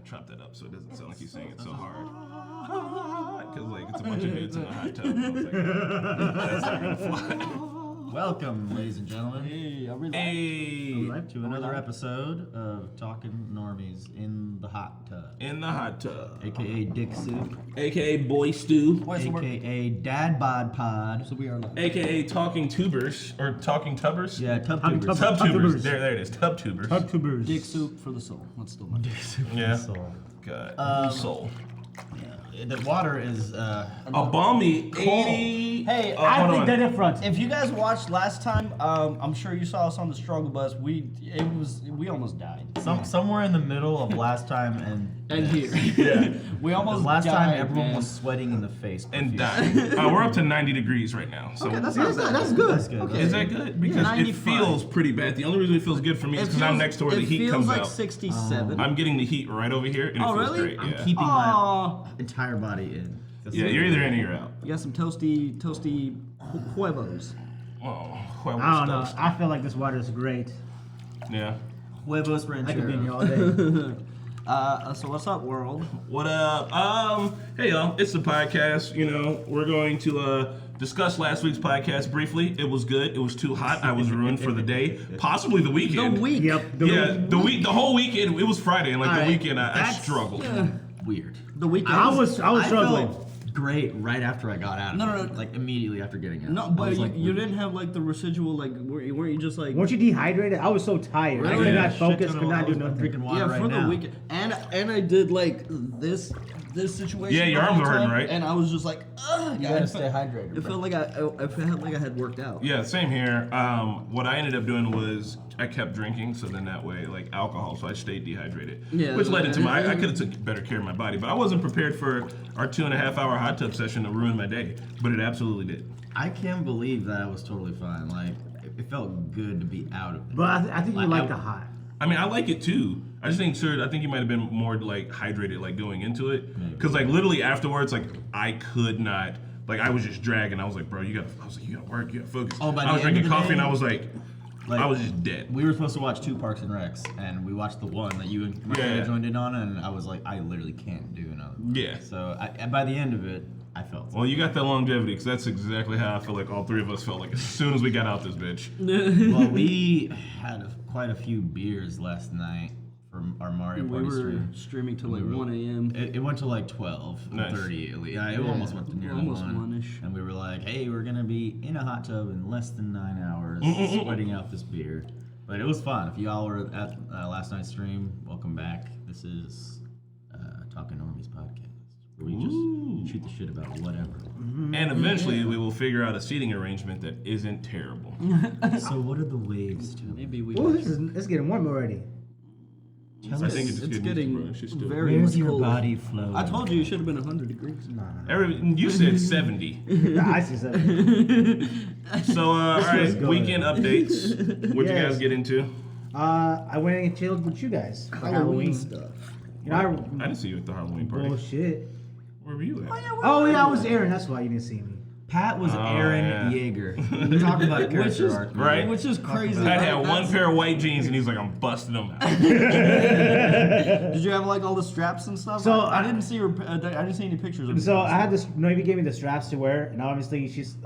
chop that up so it doesn't sound like he's saying it so hard. Because like it's a bunch of dudes in a hot tub. And I was like, that's not gonna fly. Welcome, ladies and gentlemen. Hey, are we live? Hey, To another episode of Talking Normies in the Hot Tub. in the hot tub, AKA Dick Soup. aka Boy Stew, AKA Dad Bod Pod. So we are live. aka Talking Tubers or Talking Tubbers. Yeah, Tub Tubers. Tub Tubers. There it is. Tub Tubers. Tub tubers. Dick soup for the soul. That's still my Dick soup. Yeah. Soul. God. Soul. Yeah. The water is A balmy 80. Hey, I think that in front. if you guys watched last time, I'm sure you saw us on the struggle bus. We almost died. somewhere in the middle of last time and here. Yeah. We almost last died, time everyone man. was sweating in the face. And profusely. dying. We're up to 90 degrees right now. So Okay, that's That's not bad. good. That's good. Okay. is that good? Because it 95. feels pretty bad. The only reason it feels good for me is because I'm next to where the heat comes It feels like out. 67. I'm getting the heat right over here, and it Oh, feels really? great. I'm Yeah. keeping Aw. my entire body in. Yeah, you're either in or you're out. You got some toasty huevos. Oh, I don't know. I feel like this water is great. Yeah. Huevos I could be in here ranchero. all day. So what's up, world? What up? Hey y'all, it's the podcast. You know, we're going to discuss last week's podcast briefly. It was good. It was too hot. I was ruined for the day, possibly the weekend. The week. Yep. The whole weekend. It was Friday, and like All the right, weekend, I that's- struggled. Weird. The weekend. I was struggling. felt great right after I got out. No. Like immediately after getting out. No, I but was you didn't have like the residual, like, weren't you just like... Weren't you dehydrated? I was so tired. I Really? could Yeah, not focus, Shit ton could of- not I do was nothing. drinking water Yeah, right for now. the weekend. And I did like this situation. Yeah, your the arms whole are hurting, time, right? And I was just like, ugh. You gotta stay hydrated. It bro. felt like I felt like I had worked out. Yeah, same here. What I ended up doing was I kept drinking, so then that way, like alcohol, so I stayed dehydrated. Yeah, Which led into I could have took better care of my body, but I wasn't prepared for our 2.5 hour hot tub session to ruin my day, but it absolutely did. I can't believe that I was totally fine. Like it felt good to be out of it. But I think you like the hot. I mean, I like it too. I just think, sir, I think you might have been more like hydrated, like going into it, because like literally afterwards, like I could not. Like I was just dragging. I was like, bro, you gotta work, you gotta focus. Oh, by I the was end drinking of the coffee day, and I was like like, I was just dead. We were supposed to watch 2 Parks and Recs, and we watched the one that you and my friend joined in on, and I was like, I literally can't do another. Yeah. So by the end of it, I felt. Well, you got that longevity, because that's exactly how I feel like all three of us felt like as soon as we got out this bitch. Well, we had quite a few beers last night from our Mario We Party were stream. streaming till like 1 a.m. It went to like 12, Nice. 30 at least. Yeah, it almost went to nearly almost 1. one-ish. And we were like, hey, we're going to be in a hot tub in less than 9 hours, sweating out this beer. But it was fun. If y'all were at last night's stream, welcome back. This is Talking Normies podcast, where we just shoot the shit about whatever. And eventually we will figure out a seating arrangement that isn't terrible. So what are the waves to? Maybe we. Oh, it's getting warm already. I think it's It's getting getting it's still. very Where's much your colder. body flow? I told you it should have been 100 degrees. You said 70. I see something. So, all feels right, good. weekend updates. What'd you Yes. guys get into? I went and chilled with you guys for Halloween. stuff. You know, I didn't see you at the Halloween party. bullshit. Where were you at? Oh yeah, I was Aaron. That's why you didn't see me. Pat was Oh, Aaron yeah. Yeager. We talked about a Which character is arc. Right. Which is crazy. Pat right? had one That's- pair of white jeans and he's like, I'm busting them out. Did you have like all the straps and stuff? So, I didn't see her. I didn't see any pictures of. So you. I had this. Noemi gave me the straps to wear, and obviously she's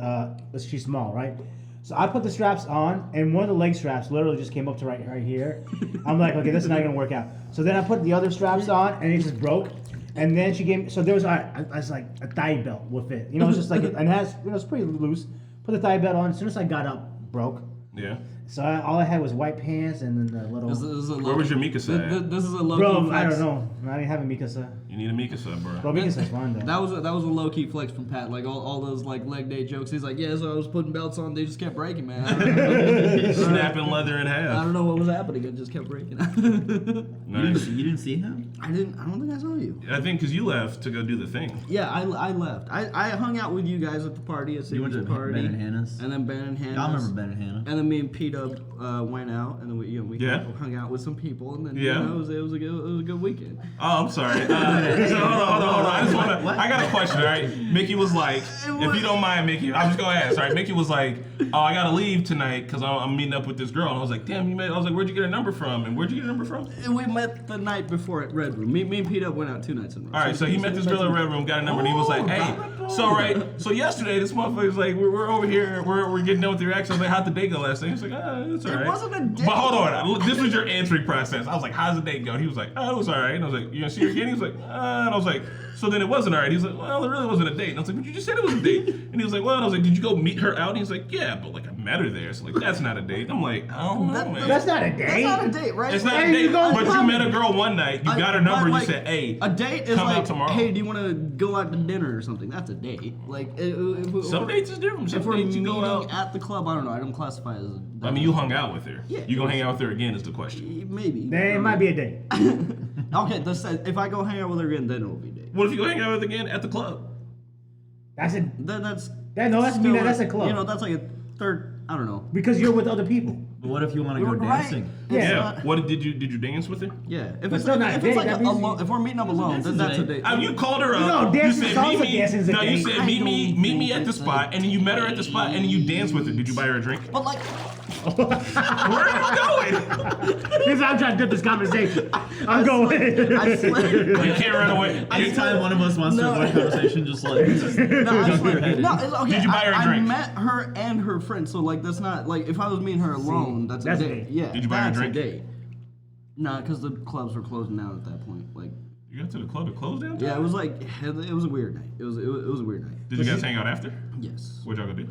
small, right? So I put the straps on, and one of the leg straps literally just came up to right here. I'm like, okay, this is not gonna work out. So then I put the other straps on, and it just broke. And then she gave me. So there was I was like a thigh belt with it. You know, it's just like and it has it's pretty loose. Put the thigh belt on. As soon as I got up, broke. Yeah. So all I had was white pants and then the little. This is a Where was your Mikasa at? This is a low Bro, key I flex. don't know. I didn't have a Mikasa. You need a Mikasa, bro. Bro, Mikasa's fine though. That was a low key flex from Pat. Like all those like leg day jokes. He's like, yeah, so I was putting belts on. They just kept breaking, man. I don't know. Snapping leather in I half. don't know what was happening. It just kept breaking. Nice. You didn't see him? I don't think I saw you. I think because you left to go do the thing. Yeah, I left. I hung out with you guys at the party at You went to Signature party. Ben and Hannah's? And then Ben and Hannah's. I remember Ben and Hannah. And then me and Pete P-Dub went out, and then we hung out with some people, and then it was a good weekend. Oh, I'm sorry. So hold on. I got a question, all right? Mickey was like, if you don't mind, Mickey, I'm just gonna ask, all right? Mickey was like, oh, I gotta leave tonight because I'm meeting up with this girl, and I was like, damn, I was like, where'd you get her number from? And where'd you get her number from? And we met the night before at Red Room. Me and P-Dub went out 2 nights in a row. All right, so he met this girl at Red Room, got a number, and he was like, hey, so yesterday this motherfucker's like, we're over here, we're getting done with your ex. I was like, how'd the date go last night? He was like, it's all right. It wasn't a date. But hold on, this was your answering process. I was like, how's the date go? He was like, oh, it was all right. And I was like, you gonna see her again? He was like, and I was like, so then it wasn't all right. He was like, well, it really wasn't a date. And I was like, but you just said it was a date. And he was like, well, and I was like, did you go meet her out? And he was like, yeah, but like I met her there. So like, that's not a date. I'm like, I don't know, man. That's not a date. That's not a date, right? It's not a date, but you met a girl one night, you got her number, and you said, hey, a date is come like, out tomorrow. hey, do you want to go out to dinner or something? That's a date. Like, Some dates is different. Some if we're dates you meeting go out. at the club, I don't know. I don't classify it as a I mean, you hung out with her. Yeah. You gonna hang out with her again is the question. Maybe. Then it might be a date. Okay, if I go hang out with her again, then it will be a date. What if you go hang out with her again at the club? That's a That's that's a club. You know, that's like a third. I don't know. because you're with other people. But what if you want to go Right. dancing? Yeah. What did you dance with her? Yeah. If But it's still not a if date, it's like that means if we're meeting up alone, then that's a date. You called her up. No, you dancing, said salsa meet me. dancing is a No, you date. said I meet me don't at the think spot, and then you met her at the spot, and then you danced with her. Did you buy her a drink? But like, Where are you going? This I'm trying to get this conversation. I'm going. I swear. You can't run away. Anytime one of us wants to avoid conversation, just like No, I jump your swear. head in. No, it's okay. Did you buy her a drink? I met her and her friend, so like that's not like if I was meeting her alone, that's a that's a date. date. Yeah. Did you buy her a that's drink? date. Nah, because the clubs were closing down at that point. Like, You got to the club to close down? yeah, it was like it was a weird night. It was a weird night. Did you guys hang out after? Yes. What'd y'all go do?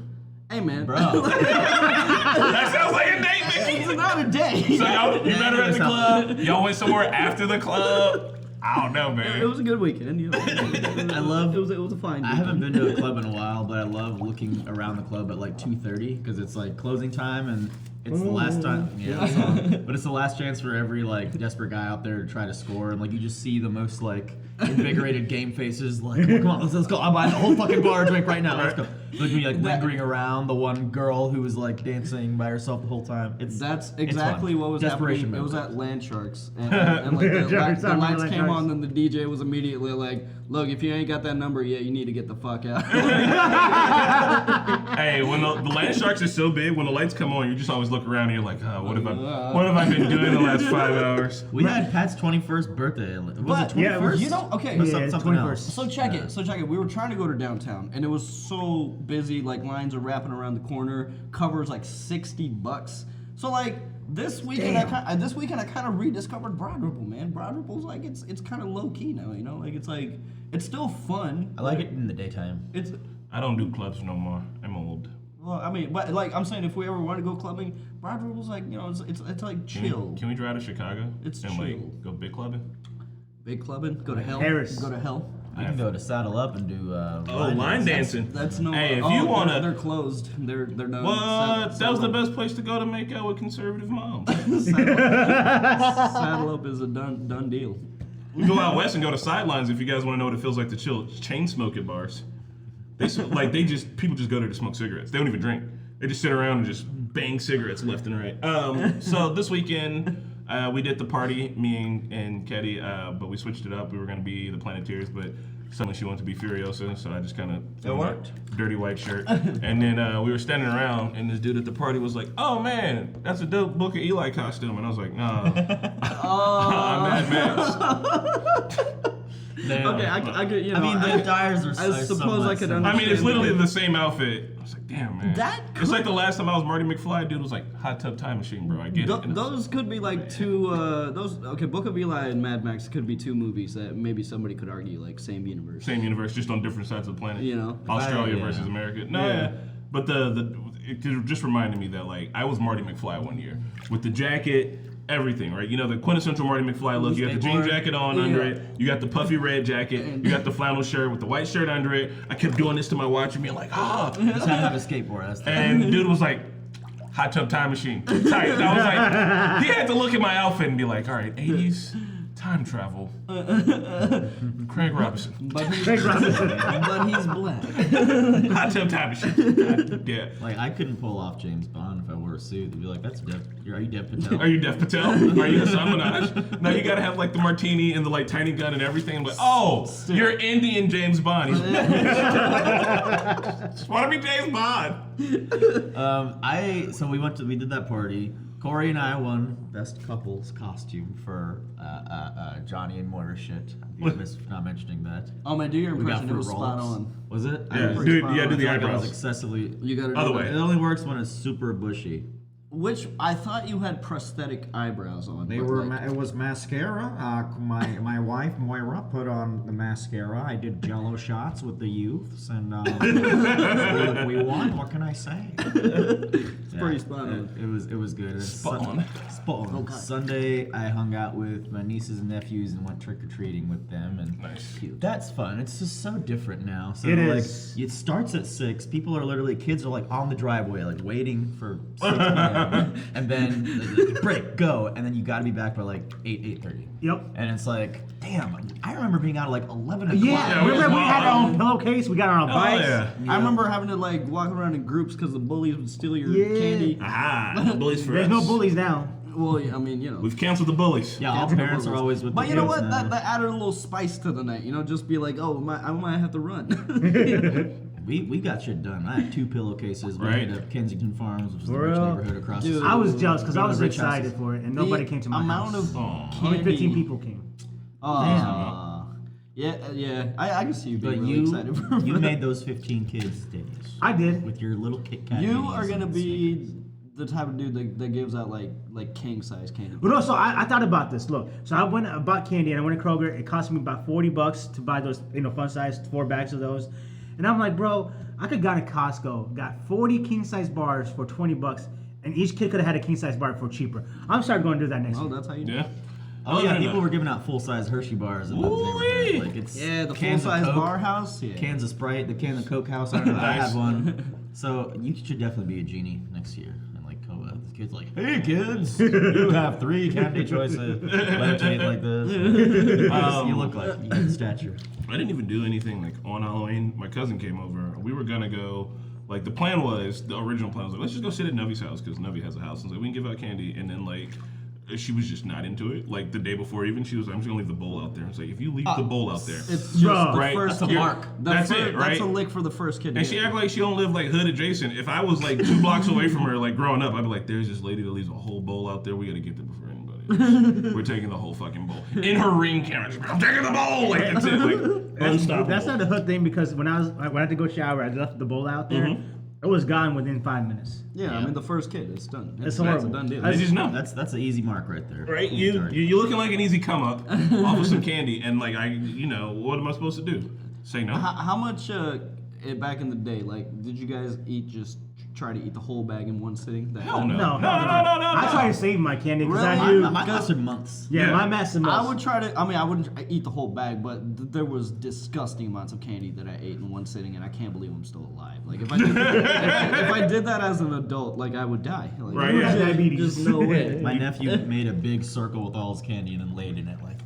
Hey man, Bro. That sounds like a date, Mickey. it's not a date. So you met her at the club. Y'all went somewhere after the club. I don't know, man. It was a good weekend. You know, I love. it was a fine. I haven't weekend. been to a club in a while, but I love looking around the club at like 2:30 because it's like closing time and it's the last time. Yeah, that's all. But it's the last chance for every like desperate guy out there to try to score, and like you just see the most like invigorated game faces. Like, come on, let's go. I'll buy the whole fucking bar a drink right now. Let's go. Look at me like lingering around the one girl who was like dancing by herself the whole time. That's it's exactly fun. what was Desperation happening. It was mode. at Land Sharks, and like the lights came on, and the DJ was immediately like, "Look, if you ain't got that number yet, you need to get the fuck out." Hey, when the land sharks are so big, when the lights come on, you just always look around and you're like, what have I been doing the last 5 hours? We had Pat's 21st birthday. Was But, it 21st? you know, okay. Or Yeah, something else. So check it. We were trying to go to downtown, and it was so busy. Like lines are wrapping around the corner. Covers like $60. So like this weekend, I kind of rediscovered Broad Ripple, man. Broad Ripple's like it's kind of low key now, you know. Like it's still fun. I like it in the daytime. It's I don't do clubs no more. I'm old. well, I mean, but like I'm saying, if we ever want to go clubbing, Broad Ripple's like it's like chill. Can we drive to Chicago? It's and chill. like go big clubbing? Big clubbing, go to hell. Harris. Go to hell. We can go to Saddle Up and do line dancing. That's no. Hey, if you wanna. they're closed. They're done. What? That was the best place to go to make out with conservative moms. Saddle Up is a done deal. We go out west and go to Sidelines if you guys want to know what it feels like to chill. Chain smoking bars. People just go there to smoke cigarettes. They don't even drink. They just sit around and just bang cigarettes left and right. So this weekend we did the party, me and Ketty, but we switched it up. We were gonna be the Planeteers, but suddenly she wanted to be Furiosa, so I just kind of threw on worked. a dirty white shirt. And then we were standing around, and this dude at the party was like, "Oh man, that's a dope Book of Eli costume," and I was like, "No, I'm Mad Max." Damn. Okay, I could. You know, I mean, the dyers are. I suppose I could I mean, it's literally understand. the same outfit. I was like, damn, man. It's like the last time I was Marty McFly, dude was like, Hot Tub Time Machine, bro. I get it. And Those could be like two. Book of Eli and Mad Max could be two movies that maybe somebody could argue like same universe. same universe, just on different sides of the planet. You know. Australia Yeah. versus America. No, yeah. But it just reminded me that like I was Marty McFly one year with the jacket, everything, right? You know, the quintessential Marty McFly look. You got the jean jacket on under it. You got the puffy red jacket. You got the flannel shirt with the white shirt under it. I kept doing this to my watch and being like, Just had to have a skateboard. That's the And dude was like, Hot Tub Time Machine. Tight. And I was like, he had to look at my outfit and be like, all right, 80s, Time travel. Craig Robinson. But he's, Craig Robinson. but he's black. Hot tub time machine. Yeah. Like I couldn't pull off James Bond if I wore a suit. They'd be like, "That's Dev. Are you Dev Patel?" Are you Dev Patel? Are you Hassan Minaj? No, you gotta have like the martini and the like tiny gun and everything. But you're Indian James Bond. Just want to be James Bond. So we did that party. Corey and I won best couples costume for Johnny and Moira shit. You missed not mentioning that. Oh man, do your We got impression. It fruit was spot roll-ups. on. Was it? Yeah, pretty dude, spot yeah, on. do the I feel like I was eyebrows. excessively. You gotta do Other that. way. It only works when it's super bushy. Which I thought you had prosthetic eyebrows on. They but, were. like, It was mascara. My wife Moira put on the mascara. I did Jello shots with the youths, and we won. What can I say? it's pretty spot on. It was good. And Spot on. Spot on. Oh, God. Sunday, I hung out with my nieces and nephews and went trick or treating with them, and Nice. that's fun. It's just so different now. So It like, is. it starts at 6. People are literally kids are like on the driveway, like waiting for 6 p.m. and then break, go, and then you got to be back by like 8:30. Yep. And it's like, damn, I remember being out at like 11 o'clock. Yeah, we remember we was had our wild. own pillowcase. We got our own bikes. yeah. I remember having to like walk around in groups because the bullies would steal your Yeah. candy. Aha, bullies for There's us. no bullies now. Well, I mean, you know. We've canceled the bullies. Yeah, all Cancel the parents are bullies. always with But the you know kids what? now. That added a little spice to the night. You know, just be like, oh, I might have to run. We got shit done. I had 2 pillowcases. We Right. ended up Kensington Farms, which is the For rich real? neighborhood across the Dude. street. I was jealous because I Go to was the rich excited houses. for it, and nobody came to my amount house. of Aw. candy. Only 15 people came. Yeah. I can see you being But really excited for you that. made those 15 kids days. I did. With your little Kit Kat. You minis are gonna and be the type of dude that gives out like king size candy. But no, so I thought about this. Look, so I went and bought candy, and I went to Kroger. It cost me about $40 to buy those, fun size 4 bags of those. And I'm like, bro, I could got to Costco, got 40 king size bars for $20, and each kid could have had a king size bar for cheaper. I'm starting going to do that next Oh, year. that's how you do. Yeah. Oh yeah, no, people no. were giving out full size Hershey bars in those Ooh-wee. neighborhoods. Like it's Yeah, the full cans of size Coke, bar house. Yeah. cans of Sprite, the can of Coke House. I don't know. I Nice. had one. So you should definitely be a genie next year. And like, the kids like, hey kids, you have 3 candy choices. Levitate like this. You look like you have stature. I didn't even do anything like on Halloween. My cousin came over. We were gonna go. Like the plan was, the original plan was like, let's just go sit at Nuvy's house because Nuvy has a house. And like, we can give out candy. And then like, she was just not into it. Like the day before, even she was like, I'm just gonna leave the bowl out there. It's like, if you leave the bowl out there, It's just Bruh. the Right, first that's a kid. mark. The That's fir- it, right? That's a lick for the first kid. to and she get. act like she don't live like hood adjacent. If I was like 2 blocks away from her, like growing up, I'd be like, there's this lady that leaves a whole bowl out there. We gotta get there before anybody else. We're taking the whole fucking bowl. In her ring camera, she's like, I'm taking the bowl. Like that's it. Like unstoppable. That's not a hood thing because when I had to go shower, I left the bowl out there. It was gone within 5 minutes. Yeah, I mean the first kid, it's done. It's That's horrible. a done deal. I just know. That's an easy mark right there. Right, you're looking like an easy come up off of some candy, and like what am I supposed to do? Say no? How much back in the day, like, did you guys try to eat the whole bag in one sitting? Hell no. No. No. I try to save my candy because Really? I knew. Mine lasted months. Yeah, Yeah. my massive I would try to. I mean, I wouldn't eat the whole bag, but there was disgusting amounts of candy that I ate in one sitting, and I can't believe I'm still alive. Like if I did, if I did that as an adult, like I would die. Like, Right, You yeah. have diabetes. Just no way. My nephew made a big circle with all his candy and then laid in it like,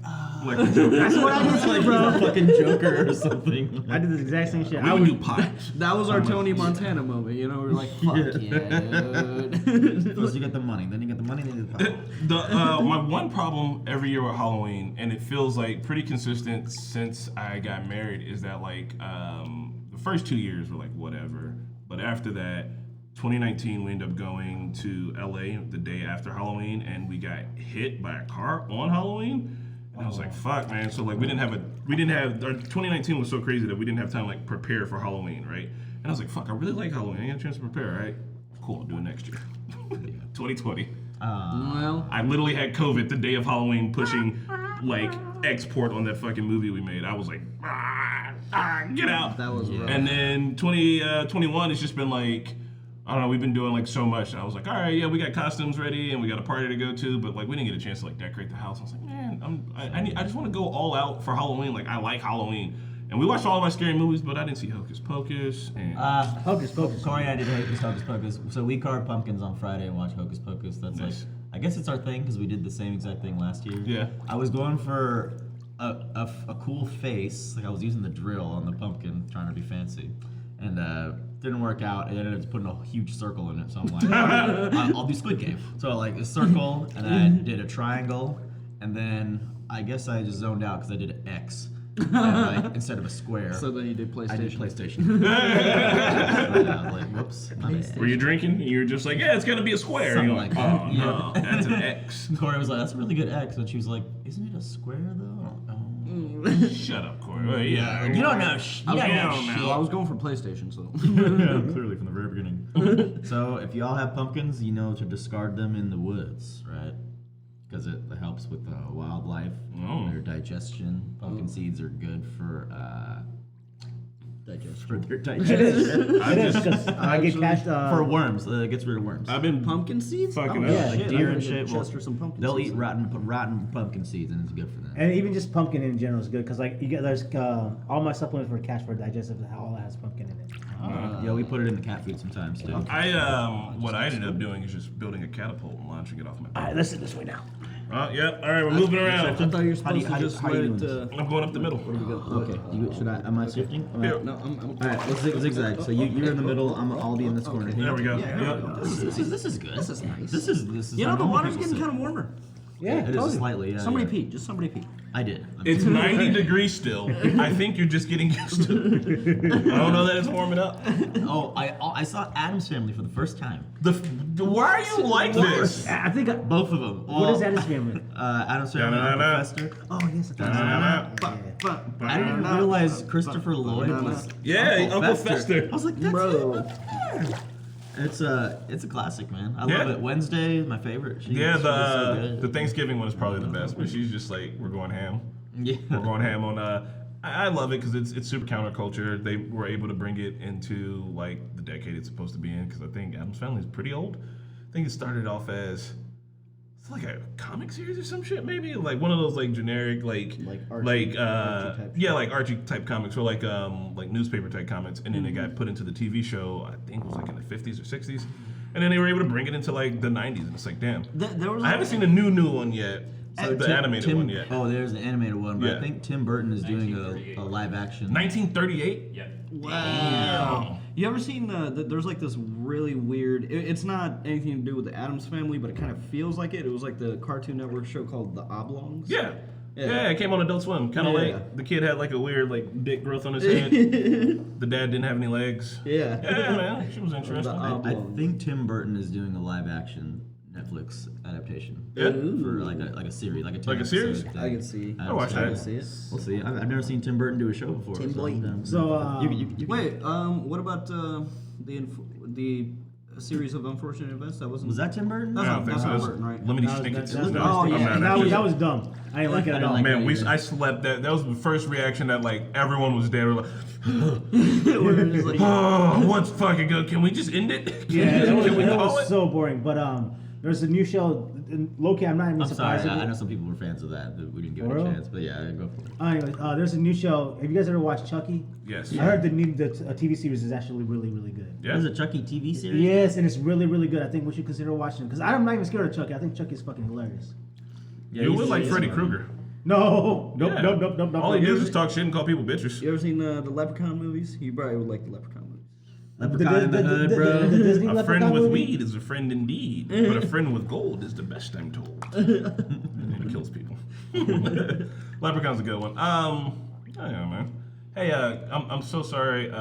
Like a joke. That's what I did too, like bro. a fucking Joker or something. I did the exact same shit. We I would would do pie. That was our Tony Montana moment. You know, we're like, fuck yeah, dude. First you get the money, then you get the money, then you get the power. My one problem every year with Halloween, and it feels like pretty consistent since I got married, is that like the first 2 years were like whatever, but after that, 2019 we ended up going to LA the day after Halloween, and we got hit by a car on Halloween. And I was like, fuck, man. So like, our 2019 was so crazy that we didn't have time to like prepare for Halloween, right? And I was like, fuck, I really like Halloween. I got a chance to prepare, right? Cool, I'll do it next year. 2020. Well, I literally had COVID the day of Halloween pushing like export on that fucking movie we made. I was like, get out. that was rough. And then 2021, it's just been like, I don't know, we've been doing like so much. And I was like, all right, yeah, we got costumes ready and we got a party to go to, but like we didn't get a chance to like decorate the house. I was like, man, I just want to go all out for Halloween. Like I like Halloween. And we watched all of our scary movies, but I didn't see Hocus Pocus. And Hocus Pocus. Corey and I did Hocus Pocus. So we carved pumpkins on Friday and watched Hocus Pocus. That's Nice. like, I guess it's our thing because we did the same exact thing last year. Yeah. I was going for a cool face, like I was using the drill on the pumpkin, trying to be fancy, and didn't work out. And ended up putting a huge circle in it. So I'm like, I'll do Squid Game. So like a circle, and then I did a triangle, and then I guess I just zoned out because I did an X. Like, instead of a square. So then you did PlayStation. I did PlayStation. I was like, whoops. My bad. Were you drinking? You were just like, yeah, it's gonna be a square. Something You're like oh that, no, yeah. that's an X. Corey was like, that's a really good X. And she was like, isn't it a square though? Shut up, Corey. Well, yeah, You don't know. You don't know don't know. shit. Well, I was going for PlayStation, so. Clearly from the very beginning. So if y'all have pumpkins, you know to discard them in the woods, right? Because it helps with wildlife, their digestion. Pumpkin seeds are good for their digestion. I just, I get cashed For worms, it gets rid of worms. I've been Pumpkin seeds? Fucking oh, up. Yeah, like shit, deer I and gotta shit. get Chester some pumpkin They'll seeds. eat rotten pumpkin seeds, and it's good for them. And even just pumpkin in general is good because like you get there's all my supplements for cash for digestive all has pumpkin in it. Yeah, we put it in the cat food sometimes too. what I ended up doing is just building a catapult and launching it off my All back. right, let's sit this way now. Yep. All right, we're moving I around. thought you were How do you- supposed how to do you- just how you let doing it. I'm going up the middle. Where do we go? Okay, should I? Am I shifting? All right. No, I'm. All right, let's zigzag. So you're in the middle. I'll be in this corner here. There we go. Yeah, Yep. This is good. This is nice. This is. You know, how the normal water's people getting sit. kind of warmer. Yeah, It told is you. slightly. Yeah. Somebody yeah. pee. Just somebody pee. I did. It's 90 degrees still. I think you're just getting used to it. I don't know that it's warming up. Oh, I saw Adam's Family for the first time. Why are you like this? I think Both of them. what is that his family? Adam's Family, Da-da-da-da. Uncle Fester. Oh yes, I didn't realize Christopher Lloyd was Yeah, Uncle Fester. I was like, that's Bro. him up there. It's a classic, man. I Yeah. love it. Wednesday is my favorite. Yeah, She's so good. the Thanksgiving one is probably the best, but she's just like, we're going ham. Yeah. We're going ham on. I love it because it's super counterculture. They were able to bring it into like the decade it's supposed to be in because I think Adam's Family is pretty old. I think it started off as it's like a comic series or some shit, maybe like one of those like generic like Archie type yeah, like Archie type comics or like newspaper type comics, and then it got put into the TV show. I think it was like in the 50s or 60s, and then they were able to bring it into like the 90s, and it's like damn. There was I haven't seen the new one yet. The animated one yet. Oh, there's the animated one, but Yeah. I think Tim Burton is doing a live action. 1938. Yeah. Wow. You ever seen there's like this really weird, it's not anything to do with the Addams Family, but it kind of feels like it. It was like the Cartoon Network show called The Oblongs. Yeah. Yeah. Yeah, it came on Adult Swim. Kind of Yeah. like the kid had like a weird like dick growth on his head. The dad didn't have any legs. Yeah. Yeah, man, she was interesting. I think Tim Burton is doing a live action Netflix adaptation. Yeah. For like a series, like a 10 Like a series? episode I thing. can see. I'll watch I that. can see it. We'll see. I've never seen Tim Burton do a show before. Tim so, Burton. So you Wait, what about the series of unfortunate events? That wasn't. was that Tim Burton? That's I not, don't think that's so. not It's Burton, right? Lemony that Snicket. was, Sisters. Oh, yeah. I'm mad at that you. was dumb. I didn't like it at all. like Man, that either. I slept that. That was the first reaction that like everyone was there. Like, We're just like, oh, what's fucking good? Can we just end it? Yeah, that was, Can we that call was it? so boring. But there's a new show. Low-key, I'm not even I'm sorry. surprised. I know some people were fans of that, but we didn't give it For a real? chance. But yeah, go for it. Anyways, there's a new show. Have you guys ever watched Chucky? Yes. I heard the TV series is actually really, really good. Yeah. There's a Chucky TV series. Yes, and it's really, really good. I think we should consider watching it because I'm not even scared of Chucky. I think Chucky is fucking hilarious. Yeah, You he's- would like he's Freddy funny. Krueger. No, nope, Yeah. nope. All he does is talk shit and call people bitches. you ever seen the Leprechaun movies? You probably would like the Leprechaun movies. Leprechaun in the hood, bro. The Disney A Leprechaun friend with movie? weed is a friend indeed, but a friend with gold is the best, I'm told. And it kills people. Leprechaun's a good one. I don't know, man. Hey, I'm so sorry,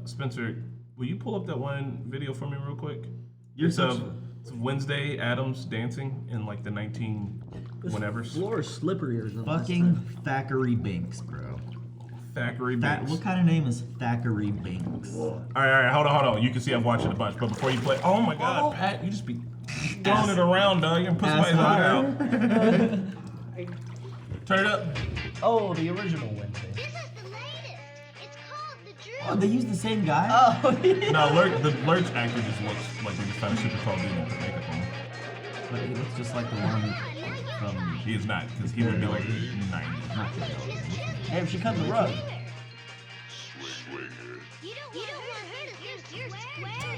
Spencer. Will you pull up that one video for me real quick? It's Wednesday Addams dancing in like the 19 whenevers. Floor is slipperier than last Fucking time. Thackeray Binks, bro. Thackeray Banks. What kind of name is Thackeray Binks? All right, hold on. You can see I've watched it a bunch, but before you play, oh my God, Pat, you just be throwing it around, dog. You're gonna put somebody's eye out. Turn it up. Oh, the original Wednesday. This is the latest. It's called the Drew. Oh, they use the same guy? Oh, yeah. No, the Lurch actor just looks like he's kind of super tall dude with the makeup on. But he looks just like the one from... He is not, because he would be like 90. Not Hey, she cut the rug. You don't want her to think you're square,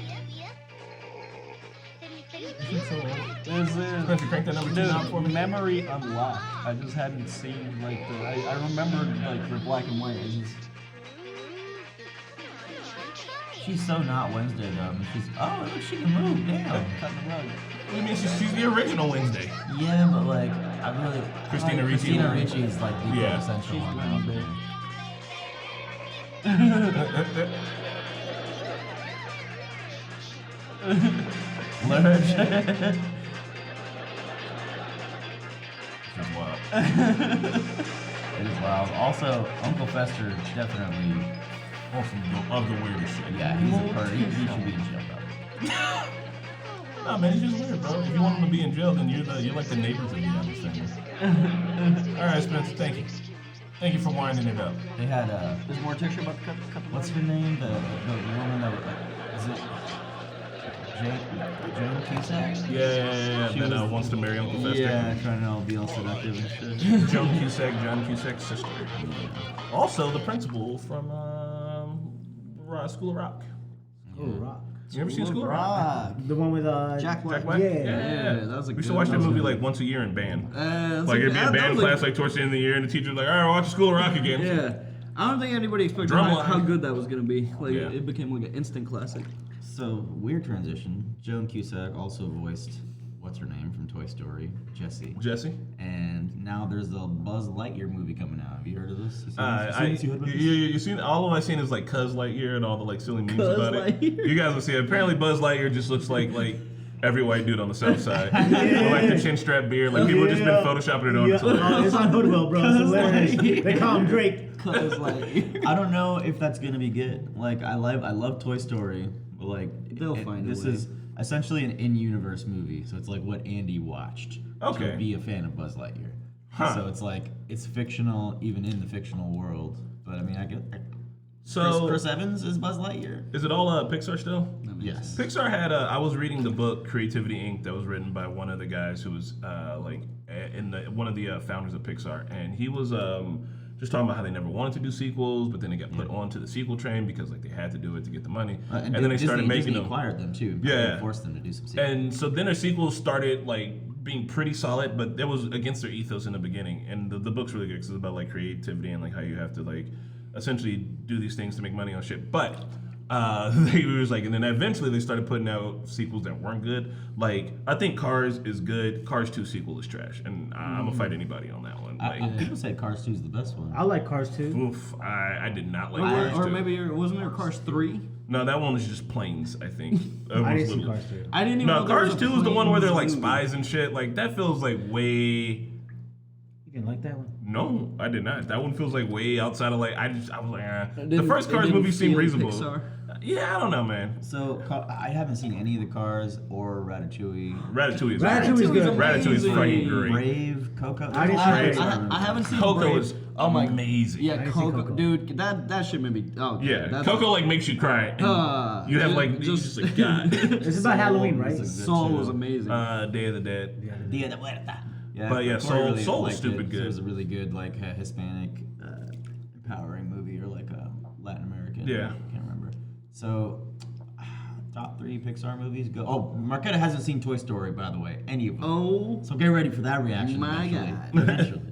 do you? This is Spencer, crank that number 2 down for me. Memory unlocked. I just hadn't seen like the. I remembered like the black and white. I just. She's so not Wednesday though. I mean, look, she can move. Damn. Cut the rug. What do you mean she's the original Wednesday? Yeah, but like I really. Christina Ricci. Christina Ricci is like the Yeah. essential She's one. Wednesday. Lurch. That's wild. It is wild. Also, Uncle Fester definitely. Of the weirdest shit. Yeah, he's a pervert. He should be in jail though. Nah, man, he's just weird, bro. If you want him to be in jail, then you're like the neighbors of the understanding. All right, Spencer, thank you. Thank you for winding it up. They had There's more texture about the cut the what's her name? The woman that was is it Jane Cusack? Yeah, She that was- wants to marry Uncle Fester. Yeah, trying to all be all seductive and shit. John Cusack's sister. Also, the principal from School of Rock. Oh, rock. You ever seen School of Rock? The one with Jack Black. Jack Black? Yeah. that was a We good should watch that one. movie like once a year in band. That's Like it'd be a that band was class like towards the end of the year, and the teacher's like, "All right, watch School of Rock again." Yeah, I don't think anybody expected Drumline. how good that was gonna be. Like Yeah. it became like an instant classic. So weird transition. Joan Cusack also voiced what's her name from Toy Story, Jessie. Jesse. And now there's a Buzz Lightyear movie coming out. Have you heard of this? You You seen all I've seen is like Cuz Lightyear and all the like silly memes Cuz about it. Lightyear. You guys will see it. Apparently Buzz Lightyear just looks like every white dude on the south side. With, like the chin strap beard. Like people have just been photoshopping it on. Yeah. It's hilarious. It's on Hoodwell, bro. It's hilarious. They call him Drake. Cause like I don't know if that's gonna be good. Like I love Toy Story, but like They'll find a this way. is essentially an in-universe movie, so it's like what Andy watched Okay. to be a fan of Buzz Lightyear. Huh. So it's like it's fictional even in the fictional world. But I mean, I get So Chris Evans is Buzz Lightyear. is it all Pixar still? Yes. Pixar had I was reading the book Creativity Inc. that was written by one of the guys who was one of the founders of Pixar, and he was just talking about how they never wanted to do sequels, but then they got put onto the sequel train because like they had to do it to get the money, and then they started making Disney them. acquired them too. Yeah. They forced them to do some sequels. And so then their sequels started like being pretty solid, but that was against their ethos in the beginning. And the book's really good because it's about like creativity and like how you have to like essentially do these things to make money on shit. But they was like, and then eventually they started putting out sequels that weren't good. Like I think Cars is good. Cars 2 sequel is trash, and I'm gonna fight anybody on that one. Like, People say Cars 2 is the best one. I like Cars too. oof, I did not like Cars or 2. maybe wasn't there Cars 3? No, that one was just planes. I think. I didn't see Cars 2. I didn't even No, know there Cars was a 2 is the one where they're like planes movie. spies and shit. Like that feels like way. You didn't like that one? No, I did not. That one feels like way outside of like I was like, The Didn't- first it Cars didn't movie seemed feel reasonable. Pixar. Yeah, I don't know, man. So I haven't seen any of the Cars or Ratatouille. Ratatouille is Ratatouille's good. Ratatouille is fucking amazing. great. Brave, Coco. I didn't I, see I, I haven't seen Coco Brave. is Oh my amazing. Yeah, didn't see Coco, Coco. dude, that shit made me. Oh Yeah, that's- Coco like makes you cry. And you have like just- just like God. This is about Halloween, right? Soul was amazing. Day of the Dead. Dia de Muerta. Yeah, But yeah, Corey Soul was liked stupid it. good. It was a really good like Hispanic empowering movie or like a Latin American. Yeah. I can't remember. So top 3 Pixar movies go. Oh, Marquetta hasn't seen Toy Story, by the way, any of them. Oh, So get ready for that reaction. My eventually. God. Eventually.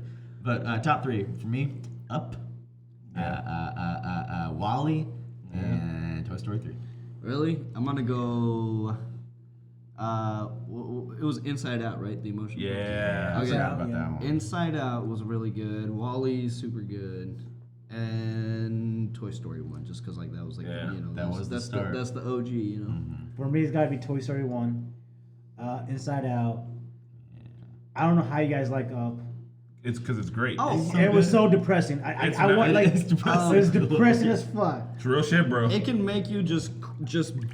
But top 3 for me: Up, Wall-E, and Toy Story 3. really? I'm gonna go. It was Inside Out, right? The emotion. Yeah. Okay. Forgot about that one. Inside Out was really good. Wall-E's super good, and Toy Story 1, just because like that was like Yeah, you know that was the that's start. that's the OG, you know. For me, it's got to be Toy Story 1, Inside Out. I don't know how you guys like Up. It's because it's great. Oh, It was so depressing. I not- want like it's depressing. It was depressing as fuck. It's real shit, bro. It can make you just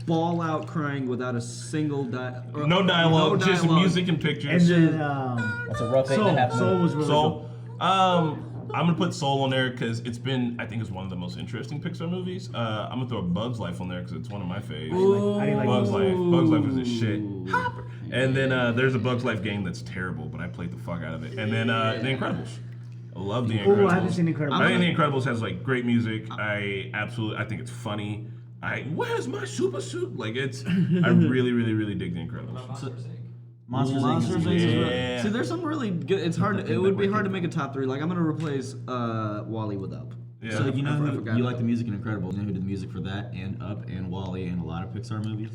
bawl out crying without a single No dialogue, just music and And pictures. then That's a rough Soul was really Soul. I'm gonna put Soul on there because I think it's one of the most interesting Pixar movies. I'm gonna throw Bug's Life on there because it's one of my faves. good. I didn't like Bug's Soul. Life. Bug's Life is a shit. Hopper. And then there's a Bug's Life game that's terrible, but I played the fuck out of it. And then The Incredibles. I love The Incredibles. Oh, I haven't seen Incredibles. I think The Incredibles has like great music. I think it's funny. Where's my super suit? Like I really, really, really dig The Incredibles. Monsters Inc. Monsters is Inc. is good. really- Yeah. See, there's some really good. It's hard. Nothing It but would be wicked. hard to make a top 3. Like I'm gonna replace Wally with Up. Yeah. So you know I who forgot you about like the music in Incredibles? You know who did the music for that and Up and Wally and a lot of Pixar movies?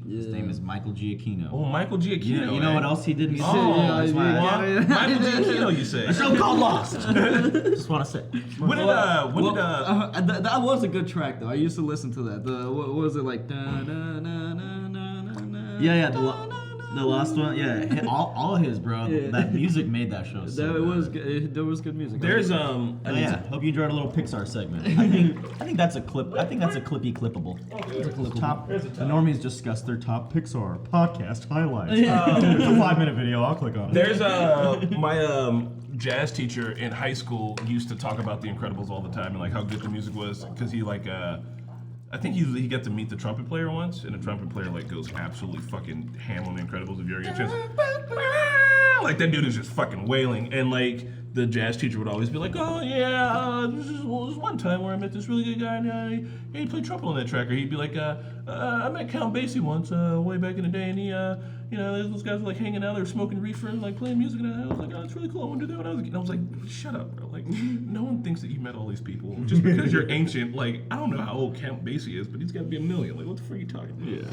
His Yeah. name is Michael Giacchino. Oh, Michael Giacchino. You know eh? what else he did music? Oh, That's why I- what? Michael Giacchino, you say? A show called Lost. Just want to say. That was a good track though. I used to listen to that. What was it like? Yeah, the last one. Yeah, all of his, bro. Yeah. That music made that show. So That was good. good. There was good music. There's Oh yeah, hope you enjoyed a little Pixar segment. I think that's a clip. I think that's a clippable. Top. The Normies discuss their top Pixar podcast highlights. It's a 5-minute video. I'll click on it. There's my jazz teacher in high school used to talk about The Incredibles all the time and like how good the music was because he like I think he got to meet the trumpet player once and the trumpet player like goes absolutely fucking ham on The Incredibles if you ever get a chance. Like that dude is just fucking wailing and like the jazz teacher would always be like, oh yeah, this was one time where I met this really good guy and he played trumpet on that track. Or he'd be like, I met Count Basie once way back in the day and he those guys were like hanging out, they were smoking reefer and like playing music and I was like, oh, that's really cool. I want to do that when I was a kid. And I was like, shut up, bro. Like, no one thinks that you met all these people just because you're ancient. Like, I don't know how old Count Basie is, but he's got to be a million. Like, what the fuck are you talking about? Yeah.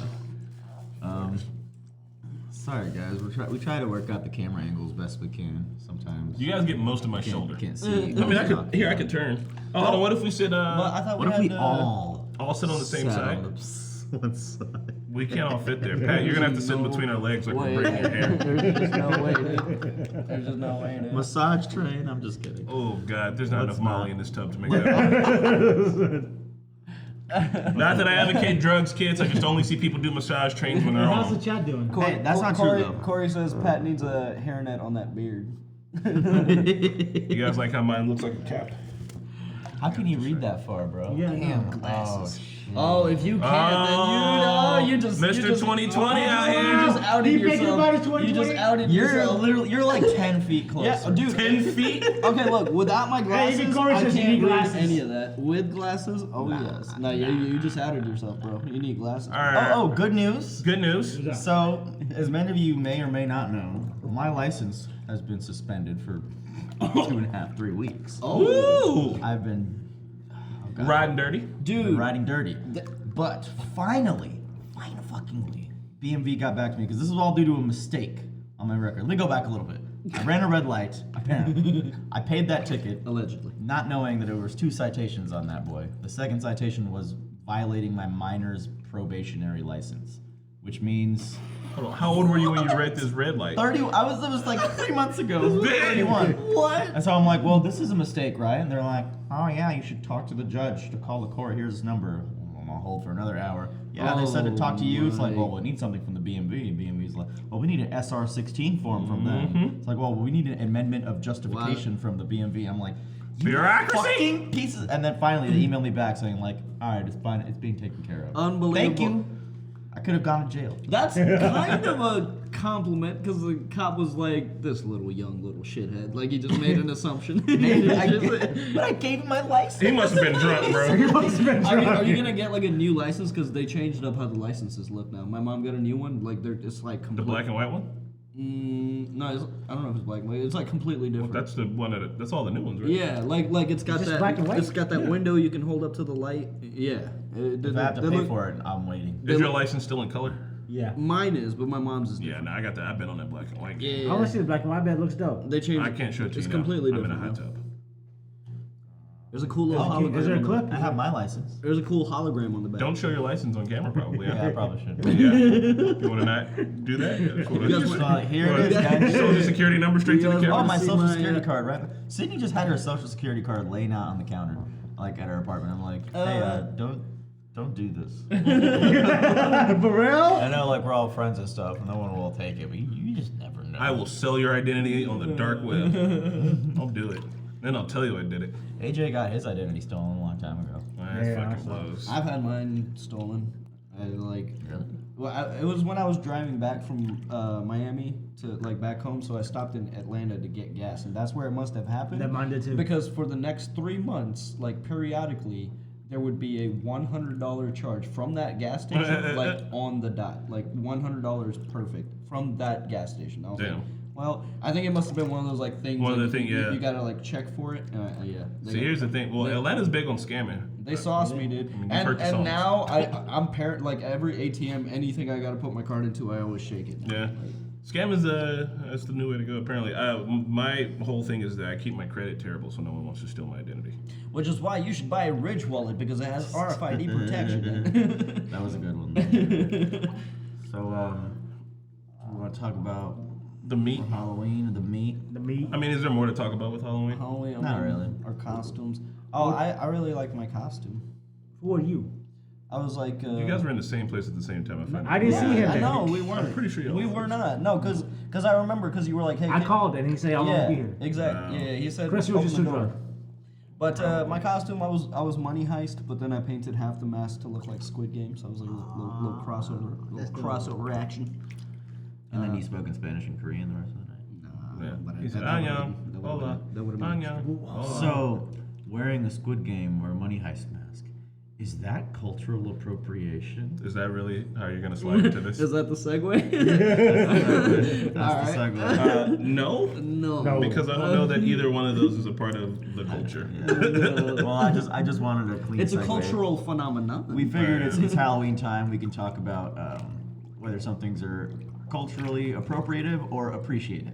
Sorry guys, we try to work out the camera angles best we can. Sometimes You guys get most of my shoulder. can't see. I mean, I could turn. Oh, hold on. What if we sit? I thought What if we had, all sit on the same sat side? on one side? We can't all fit there. Pat, you're gonna have to sit in between our legs like we're breaking your hair. There's just no way, dude. There's just no way, dude. Massage train. I'm just kidding. Oh God, there's not Let's enough Molly not. in this tub to make that. Not that I advocate drugs, kids. I just only see people do massage trains when they're How's the on. chat doing? Hey, that's not true, though. Corey says Pat needs a hairnet on that beard. You guys like how mine looks like a cap? How can you read that far, bro? Yeah, Damn, no. glasses. Oh, if you can't, then you just Mr. 2020 out here. You just outed He thinking yourself. about his You just 2020? outed You're yourself. literally you're like 10 feet closer. Yeah, dude. 10 feet? Okay, look. Without my glasses, even Corey I says you can't need read glasses. any of that. With glasses, oh yes. No, you just outed yourself, bro. You need glasses. All right. Oh, good news. Good news. So, as many of you may or may not know, my license has been suspended for 2.5, 3 weeks. Ooh. I've been Riding dirty. Dude. riding dirty. But finally, BMV got back to me because this was all due to a mistake on my record. Let me go back a little bit. I ran a red light, apparently. I paid that ticket, Allegedly. not knowing that there was 2 citations on that boy. The second citation was violating my minor's probationary license, which means Hold on. How old were you when you read this red light? 30. It was like 3 months ago. 31. What? And so I'm like, well, this is a mistake, right? And they're like, oh yeah, you should talk to the judge to call the court. Here's his number. I'm on hold for another hour. Yeah, they said to talk to you. It's like, well, we need something from the BMV. BMV's like, well, we need an SR16 form from them. It's like, well, we need an amendment of justification from the BMV. I'm like, you Bureaucracy! fucking pieces. And then finally they emailed me back saying like, all right, it's fine. It's being taken care of. Unbelievable. Thank you. I could have gone to jail. That's kind of a compliment because the cop was like, this little shithead. Like he just made an assumption. But I gave him my license. He must have been drunk, bro. Are you gonna get like a new license? Because they changed up how the licenses look now. My mom got a new one. Like it's like The complete. black and white one? No, I don't know if it's black and white. It's like completely different. That's the one that's all the new ones, right? Yeah, like it's got Is this that. black and white? It's got that window you can hold up to the light. Yeah. If I have to pay for it, I'm waiting. Is your license still in color? Yeah. Mine is, but my mom's is. Yeah, no, I got that. I've been on that black and white. Yeah. I want to see the black and white. I bet it looks dope. They changed. I can't show it to It's you now. completely I'm in different. a hot now. tub. There's a cool little Oh, hologram. is there a on the- clip? I have my license. There's a cool hologram on the back. Don't show your license on camera, probably. Yeah, I probably should. Yeah. You want to not do that? Yeah, You guys want- Here it is, guys. Social security number straight to the You guys camera. Oh, my see social my, security card, right? Sydney just had her social security card laying out on the counter, like at her apartment. I'm like, hey, don't do this. For real? I know, like we're all friends and stuff, and no one will take it, but you just never know. I will sell your identity on the dark web. I'll do it. Then I'll tell you I did it. AJ got his identity stolen a long time ago. That's Yeah, fucking I saw. close. I've had mine stolen. I like. Really? Well, it was when I was driving back from Miami to like back home, so I stopped in Atlanta to get gas, and that's where it must have happened. That mine did too. Because for the next 3 months, like periodically, there would be a $100 charge from that gas station, like on the dot, like $100 perfect from that gas station. I was like, Damn. well, I think it must have been one of those like things. One of like, the thing, you, yeah. you gotta like check for it. Yeah. See, here's the thing. Well, Atlanta's big on scamming. They sauce me, dude. I mean, you've heard the And songs. now I'm parent. Like every ATM, anything I gotta put my card into, I always shake it. Yeah. Scam is that's the new way to go, apparently. My whole thing is that I keep my credit terrible so no one wants to steal my identity. Which is why you should buy a Ridge wallet because it has RFID protection. That was a good one. So, we want to talk about The meat. Halloween, the meat. The meat. I mean, is there more to talk about with Halloween? Halloween, Not really. Or costumes. Oh, I really like my costume. Who are you? I was like, You guys were in the same place at the same time. I find I it didn't see him I there. know we weren't. I'm pretty sure y'all we were. were not. No, because I remember because you were like, hey, I called and he said I yeah, won't be here. exactly. Wow. Yeah, he said. Chris, you were "Open just the too door." drunk. But my costume, I was money heist, but then I painted half the mask to look like Squid Game, so I was like little crossover action. And then you spoke in Spanish and Korean the rest of the night. Yeah. But He said, that Annyeong, would've hola, that would've been- annyeong, hola. So, wearing a Squid Game or a Money Heist mask, is that cultural appropriation? Is that really how you're gonna slide into this? Is that the segue? That's the segue. No, no. No. because I don't know that either one of those is a part of the culture. Well, I just wanted a clean It's a segue. cultural phenomenon. We figured it's Halloween time. We can talk about whether some things are culturally appropriative or appreciative.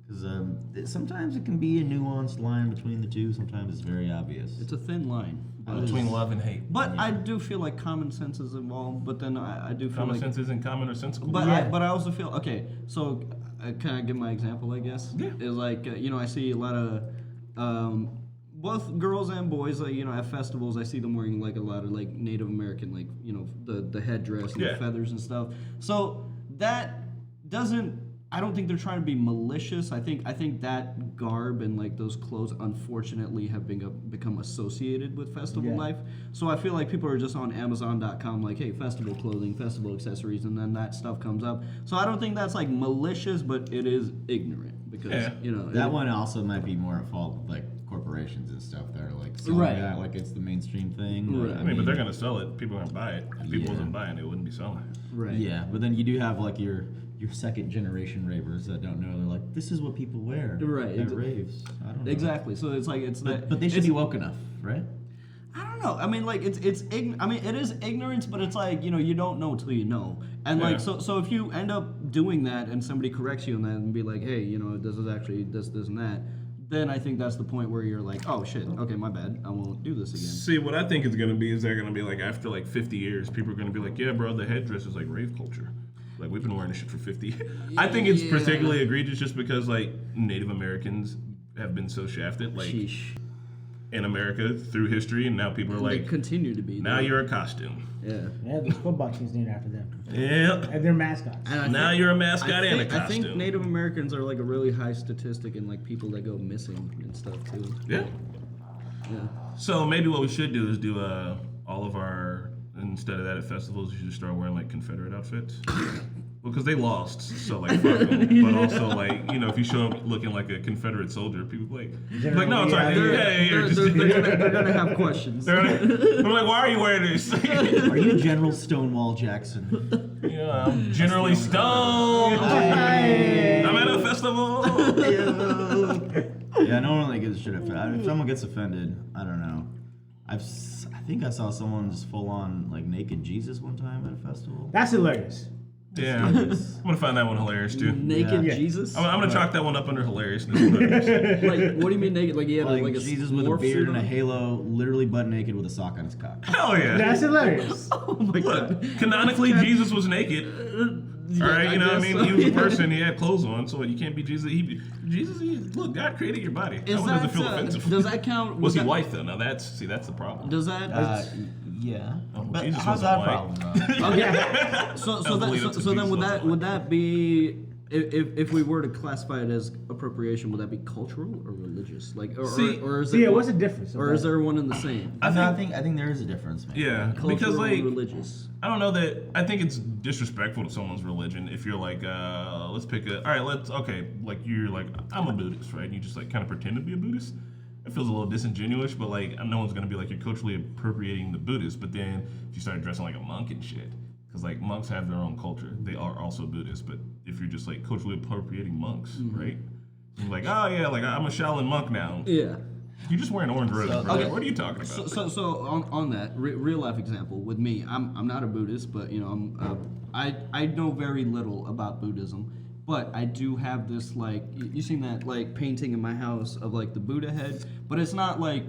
Because sometimes it can be a nuanced line between the two. Sometimes it's very obvious. It's a thin line. Between love and hate. But I do feel like common sense is involved. But then I do feel Common like. sense isn't common or sensible. But Yeah. I also feel okay. So can I give my example? I guess. Yeah. Is like I see a lot of both girls and boys like at festivals. I see them wearing like a lot of like Native American like the headdress and Yeah. the feathers and stuff. So that doesn't. I don't think they're trying to be malicious. I think that garb and like those clothes unfortunately have become associated with festival Yeah. life. So I feel like people are just on Amazon.com like, hey, festival clothing, festival accessories, and then that stuff comes up. So I don't think that's like malicious, but it is ignorant because Yeah. That one also might be more at fault of like corporations and stuff that are like selling Right. that like it's the mainstream thing. Right. I mean, but they're gonna sell it. People are gonna buy it. If people Yeah. wasn't buying it, it wouldn't be selling. right. Yeah, but then you do have like your second generation ravers that don't know. They're like, this is what people wear Right, at raves. I don't know. Exactly. So it's like it's that. But they should it's- be woke enough, right? I don't know. I mean, like I mean, it is ignorance, but it's like you don't know till you know. And like Yeah. so if you end up doing that and somebody corrects you on that and be like, hey, this is actually this and that, then I think that's the point where you're like, oh shit, okay, my bad, I won't do this again. See, what I think is gonna be is they're gonna be like after like 50 years, people are gonna be like, yeah, bro, the headdress is like rave culture. Like we've been wearing this shit for 50 years. I think it's Yeah. particularly egregious just because like Native Americans have been so shafted, like Sheesh. in America through history, and now people are They like, continue to be. now though. you're a costume. Yeah. Yeah, there's football teams named after them. Yeah. And they're mascots. And I Now think- you're a mascot I and a think, I think costume. Native Americans are like a really high statistic in like people that go missing and stuff too. Yeah. Yeah. So maybe what we should do is do all of our, instead of that at festivals, you should start wearing like Confederate outfits. Well, because they lost, so like fuck 'em. But also like if you show up looking like a Confederate soldier, people like no, it's like They're gonna have questions. They're like, why are you wearing this? Are you General Stonewall Jackson? I'm generally stoned. I'm at a festival. Yeah, no one really gives a shit if someone gets offended. I don't know. I think I saw someone just full on like naked Jesus one time at a festival. That's hilarious. Yeah, I'm gonna find that one hilarious too. Naked Yeah. Jesus. I'm gonna chalk that one up under hilariousness. Like, what do you mean naked? Like he had Like, like a Jesus with a morph beard suit and a on? halo, literally butt naked with a sock on his cock. Hell yeah. That's hilarious. Oh my god. Look, canonically, Jesus was naked. All right, you know what I mean? He was a person. He had clothes on, so you can't be Jesus. Look, God created your body. That one doesn't feel offensive. Does that count? Was he that- white though? Now that's the problem. Does that? Yeah. Oh, But Jesus how's wasn't that white. problem though? Okay. So That was leading to then Jesus would wasn't would that be if we were to classify it as appropriation, would that be cultural or religious? Like See- or is See, it what's the difference? or is there one in the same? I think there is a difference, man. Yeah, Cultural because or like religious. I don't know that I think it's disrespectful to someone's religion if you're like let's pick a all right like you're like I'm a Buddhist, right? And you just like kind of pretend to be a Buddhist. it feels a little disingenuous, but like no one's gonna be like you're culturally appropriating the Buddhists. But then if you start dressing like a monk and shit, because like monks have their own culture, they are also Buddhists. But if you're just like culturally appropriating monks, right? You're like, oh yeah, like I'm a Shaolin monk now. Yeah. You're just wearing orange robes, bro. okay. What are you talking about? So on that real life example with me, I'm not a Buddhist, but you know I know very little about Buddhism, but I do have this like you seen that like painting in my house of like the Buddha head, but it's not like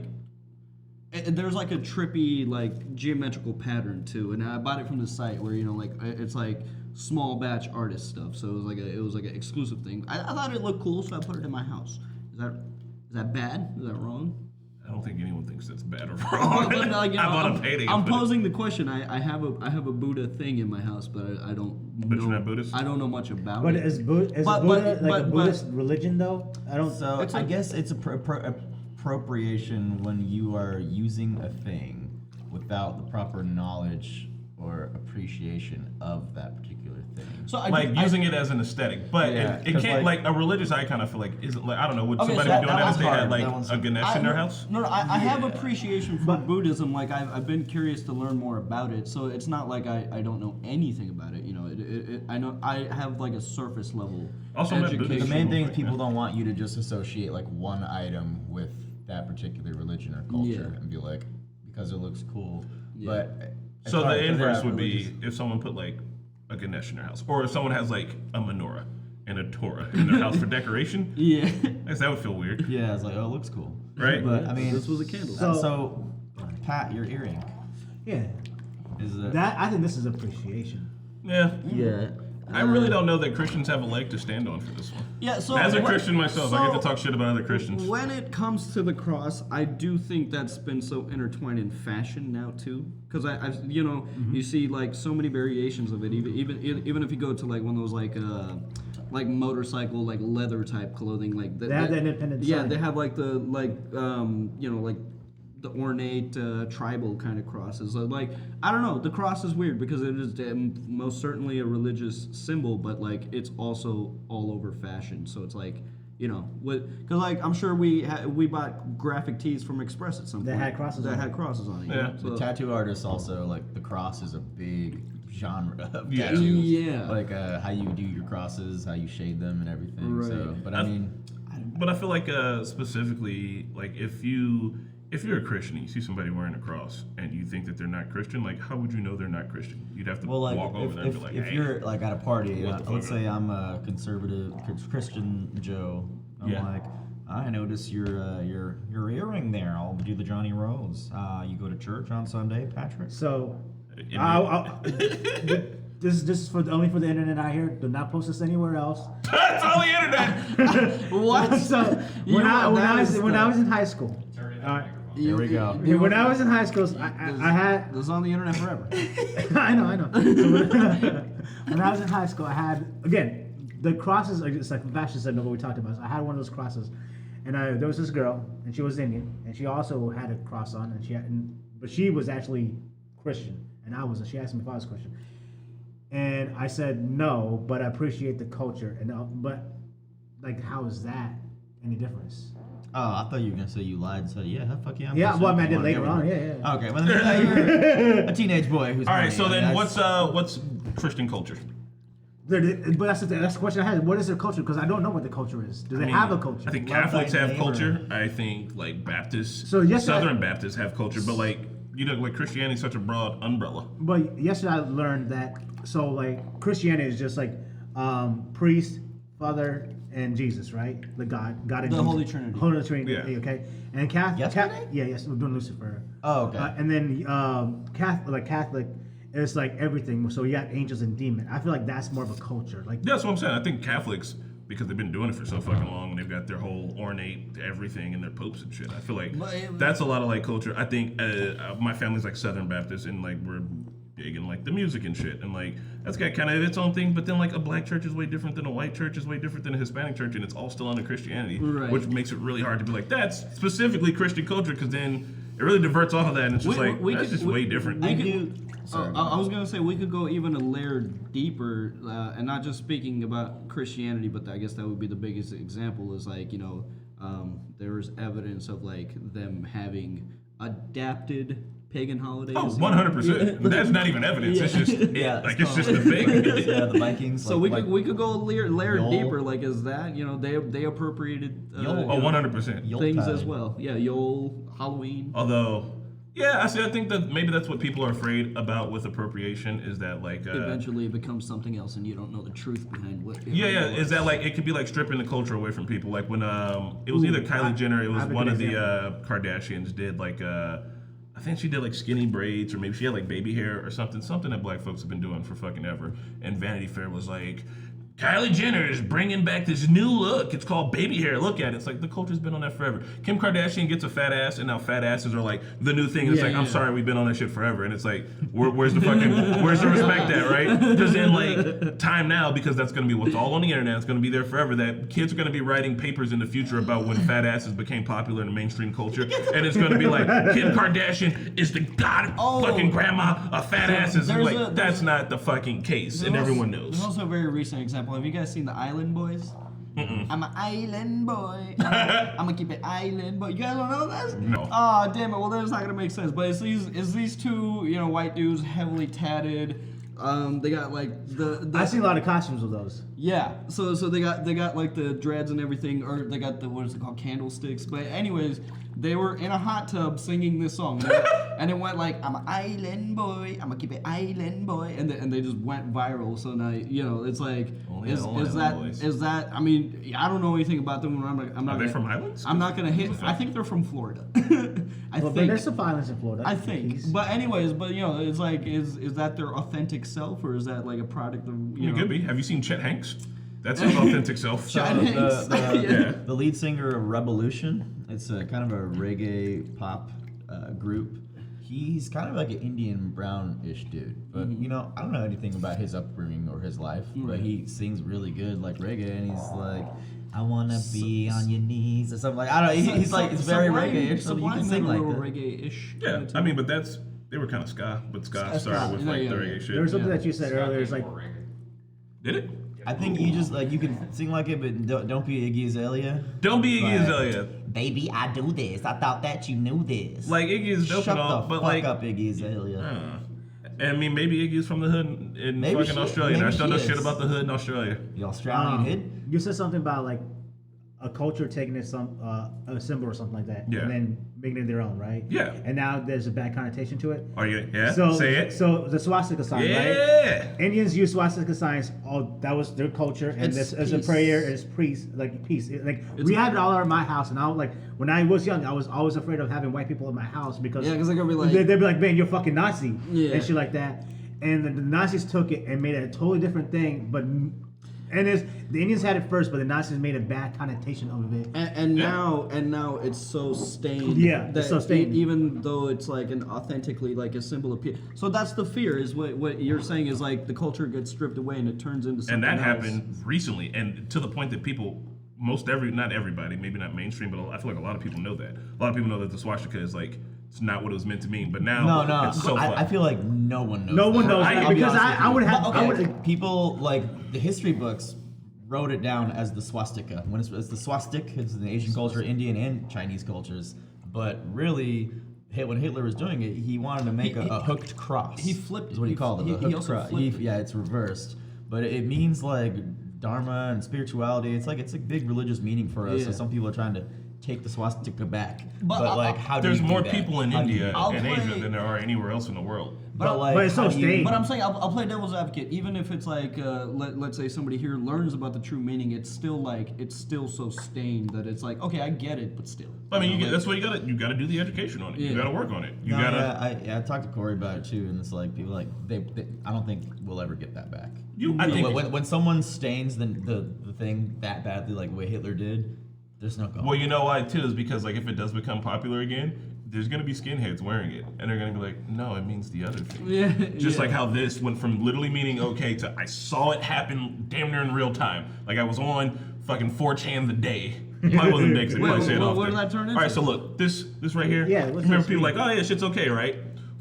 there's like a trippy like geometrical pattern too, and I bought it from the site where you know like it's like small batch artist stuff, so it was like an exclusive thing. I thought it looked cool, so I put it in my house. Is that bad? Is that wrong? I don't think anyone thinks that's bad or wrong. But, like, you know, I bought a painting. I'm posing the question. I have a Buddha thing in my house, but I don't. But know, you're not Buddhist? I don't know much about But it. is Buddha like a Buddhist religion though? I don't. So It's I like- guess it's appropriation when you are using a thing without the proper knowledge or appreciation of that particular thing. So like using it as an aesthetic, but Yeah, it 'cause, can't like a religious. I kind of feel like isn't like I don't know. Would Okay, somebody so be doing that that if one's they had hard. like That one's- a Ganesh in their house? No, I have appreciation for Buddhism. Like I've been curious to learn more about it. So it's not like I don't know anything about it. You know, I know I have like a surface level Also, I'm not education. Buddhist. The main thing is Right, people yeah. don't want you to just associate like one item with that particular religion or culture Yeah. and be like, because it looks cool. Yeah. But it's So hard the 'cause inverse that would be religious- if someone put like a Ganesh in their house, or if someone has like a menorah and a Torah in their house for decoration. Yeah. I guess that would feel weird, Yeah, it's like, oh, it looks cool. right? But I mean, This was a candle. So, Pat, your earring Yeah. is it? That I think this is appreciation. Yeah. Yeah. I really don't know that Christians have a leg to stand on for this one. Yeah. So As a when- Christian myself, I get to so- talk shit about other Christians. When it comes to the cross, I do think that's been so intertwined in fashion now too. Because I you know, you see like so many variations of it. Even if you go to like one of those like motorcycle like leather type clothing, like They have the independent Yeah, sign. they have like the you know like the ornate tribal kind of crosses. So, like I don't know, the cross is weird because it is most certainly a religious symbol, but like it's also all over fashion. So it's like you know because like I'm sure we bought graphic tees from Express at some That point had crosses that on had it. crosses on it. you Yeah. know? The So- tattoo artists also like the cross is a big genre of Yeah. tattoos. Yeah. Like how you do your crosses, how you shade them, and everything. Right. So, but I mean, But I feel like specifically, like if you're a Christian and you see somebody wearing a cross and you think that they're not Christian, like how would you know they're not Christian? You'd have to well, like walk over there and be like, if hey. you're like at a party, What the fuck? let's say I'm a conservative Christian Joe. I'm Yeah. like, I notice your earring there. I'll do the Johnny Rose. You go to church on Sunday, Patrick? So, Yeah. this is only for the internet out here. Do not post this anywhere else. That's on the internet. What? So when I was in high school, Here we go. when I was in high school, I had This is on the internet forever. I know. So when I was in high school, I had again the crosses. It's like fashion said, what we talked about. So I had one of those crosses, and there was this girl, and she was Indian, and she also had a cross on, but she was actually Christian, and I wasn't. She asked me if I was Christian, and I said no, but I appreciate the culture, but like, how is that any difference? Oh, I thought you were gonna say you lied and said, yeah, fuck yeah. I'm Yeah, Christian. well, I mean, I did Wanna later get on. with Yeah, it. yeah. Okay, well then you're a teenage boy who's All right, horny. so I mean, then that's- what's Christian culture? But that's the question I had. What is their culture? Because I don't know what the culture is. Do they have a culture? I think Love Catholics thy have neighbor. culture. I think like Baptists, So, yes, Southern Baptists have culture, but like like Christianity is such a broad umbrella. But yesterday I learned that like Christianity is just like priest, Father, and Jesus, right? The God and The Jesus. Holy Trinity. Holy Trinity. Yeah. Okay. And Catholic. Yesterday? Yes, we're doing Lucifer. Oh, okay. And then Catholic is like everything. So you got angels and demons. I feel like that's more of a culture. Like That's what I'm saying. I think Catholics, because they've been doing it for so fucking long, and they've got their whole ornate everything and their popes and shit. I feel like that's a lot of like culture. I think my family's like Southern Baptist, and like we're big in like the music and shit, and like that's got kind of its own thing. But then like a black church is way different than a white church, is way different than a Hispanic church, and it's all still under Christianity, Right. which makes it really hard to be like that's specifically Christian culture, because then it really diverts off of that, and it's just that's just way different. I was gonna say we could go even a layer deeper, and not just speaking about Christianity, but I guess that would be the biggest example. Is like There's evidence of like them having adapted pagan holidays. Oh, 100%. That's not even evidence. It's just it's just a thing. Yeah, the Vikings. So we could go a layer Yule. deeper. Like, is that they appropriated Yule. Oh, 100%. Yule things tide. as well? Yeah, Yule, Halloween. Although, yeah, I think that maybe that's what people are afraid about with appropriation is that like Eventually, it becomes something else, and you don't know the truth behind what. yeah, is that like it could be like stripping the culture away from people? Like when it was either Kylie Jenner, it was have a one good of the example. Kardashians did like I think she did like skinny braids or maybe she had like baby hair or something that black folks have been doing for fucking ever. And Vanity Fair was like, Kylie Jenner is bringing back this new look. It's called baby hair. Look at it. It's like the culture's been on that forever. Kim Kardashian gets a fat ass, and now fat asses are like the new thing. It's I'm sorry, we've been on that shit forever. And it's like, where's the respect at, right? Because in like time now, because that's gonna be what's all on the internet. It's gonna be there forever. That kids are gonna be writing papers in the future about when fat asses became popular in the mainstream culture, and it's gonna be like Kim Kardashian is the fucking grandma of fat asses. And like that's not the fucking case, and everyone knows. There's also a very recent example. Have you guys seen the Island Boys? I'm an island boy. I'm gonna keep it island boy. You guys don't know this? No. Oh, damn it. Well, then it's not gonna make sense. But it's these two, white dudes, heavily tatted. They got like I've seen a lot of costumes of those. Yeah. So they got like the dreads and everything, or they got the, what is it called, candlesticks. But anyways, they were in a hot tub singing this song, and it went like, I'm an island boy, I'm gonna keep it island boy, and they just went viral. So now it's like, is that? I mean, I don't know anything about them. I'm not. Are they from islands? I'm not gonna hit. I think they're from Florida. I But think there's some violence in Florida. I think. Peace. But anyways, it's like, is that their authentic self, or is that like a product of It could be. Have you seen Chet Hanks? That's his authentic self. Chet Hanks. The lead singer of Revolution, it's a kind of a reggae pop group. He's kind of like an Indian brownish dude, but I don't know anything about his upbringing or his life. But he sings really good, like reggae, and he's like, "I wanna be on your knees" or something like. I don't know. He's like, it's very reggae-ish, so you can sing like that. Reggae-ish. Yeah, I mean, but they were kind of ska, but ska started with like the reggae shit. There was something that you said earlier. It's like, Did it? I think you just like you can sing like it, but don't be Iggy Azalea. Don't be Iggy Azalea. Baby, I do this. I thought that you knew this. Like Iggy is dope Shut and all, the but fuck like, up, Iggy Azalea. I mean, maybe Iggy's from the hood in Maybe fucking she- Australia. And I maybe still she know is. shit about the hood in Australia. The Australian hit. you said something about like a culture taking it a symbol or something like that, Yeah. and then making it their own, right? Yeah. And now there's a bad connotation to it. Are you? Yeah. So Say it. So the swastika sign, right? Yeah. Indians use swastika signs. That was their culture, and It's this as a peace. prayer, it's peace. We have it all over my house, and when I was young, I was always afraid of having white people in my house because Yeah, 'cause they're gonna be like- they'd be like, man, you're a fucking Nazi, Yeah. and shit like that. And the Nazis took it and made it a totally different thing, the Indians had it first, but the Nazis made a bad connotation of it. And now it's so stained. Yeah, it's that so stained. Even though it's like an authentically like a symbol of peace. So that's the fear, is what you're saying, is like the culture gets stripped away and it turns into something And that else. happened recently, and to the point that people, not everybody, maybe not mainstream, but I feel like a lot of people know that. A lot of people know that the swastika is like, it's not what it was meant to mean. But now, No. it's so I fucked. feel like no one knows. No one that. knows I- that I'll be because honest with I you. would have. But, I okay, would. people like the history books wrote it down as the swastika. When it's the swastika, it's in the Asian culture, Indian and Chinese cultures. But really, when Hitler was doing it, he wanted to make a hooked cross. he flipped Is what he it. called it. He- A he hooked also cross. flipped it. Yeah, it's reversed, but it means like dharma and spirituality. It's a big religious meaning for us. Yeah. So some people are trying to take the swastika back. But But like, how do There's you do more that? people in How do you India do that? I'll and play- Asia than there are anywhere else in the world. But like, But it's so how do you- stained. But I'm saying I'll play devil's advocate. Even if it's like let's say somebody here learns about the true meaning, it's still so stained that it's like, okay, I get it, but still. I mean, like, that's what you gotta do the education on it. You Yeah. gotta work on it. You No, gotta. I talked to Corey about it too, and it's like people like they I don't think we'll ever get that back. I think. when someone stains the thing that badly, like what Hitler did, there's no going. Well, you know why too is because like if it does become popular again, there's gonna be skinheads wearing it, and they're gonna be like, no, it means the other thing. Yeah. Just yeah. like how this went from literally meaning okay to I saw it happen damn near in real time. Like I was on fucking 4chan the day. Probably wasn't the day because they probably say it what often. did that turn All right, into? so look, this right here. Yeah, what's remember this people mean? like, oh yeah, shit's okay, right?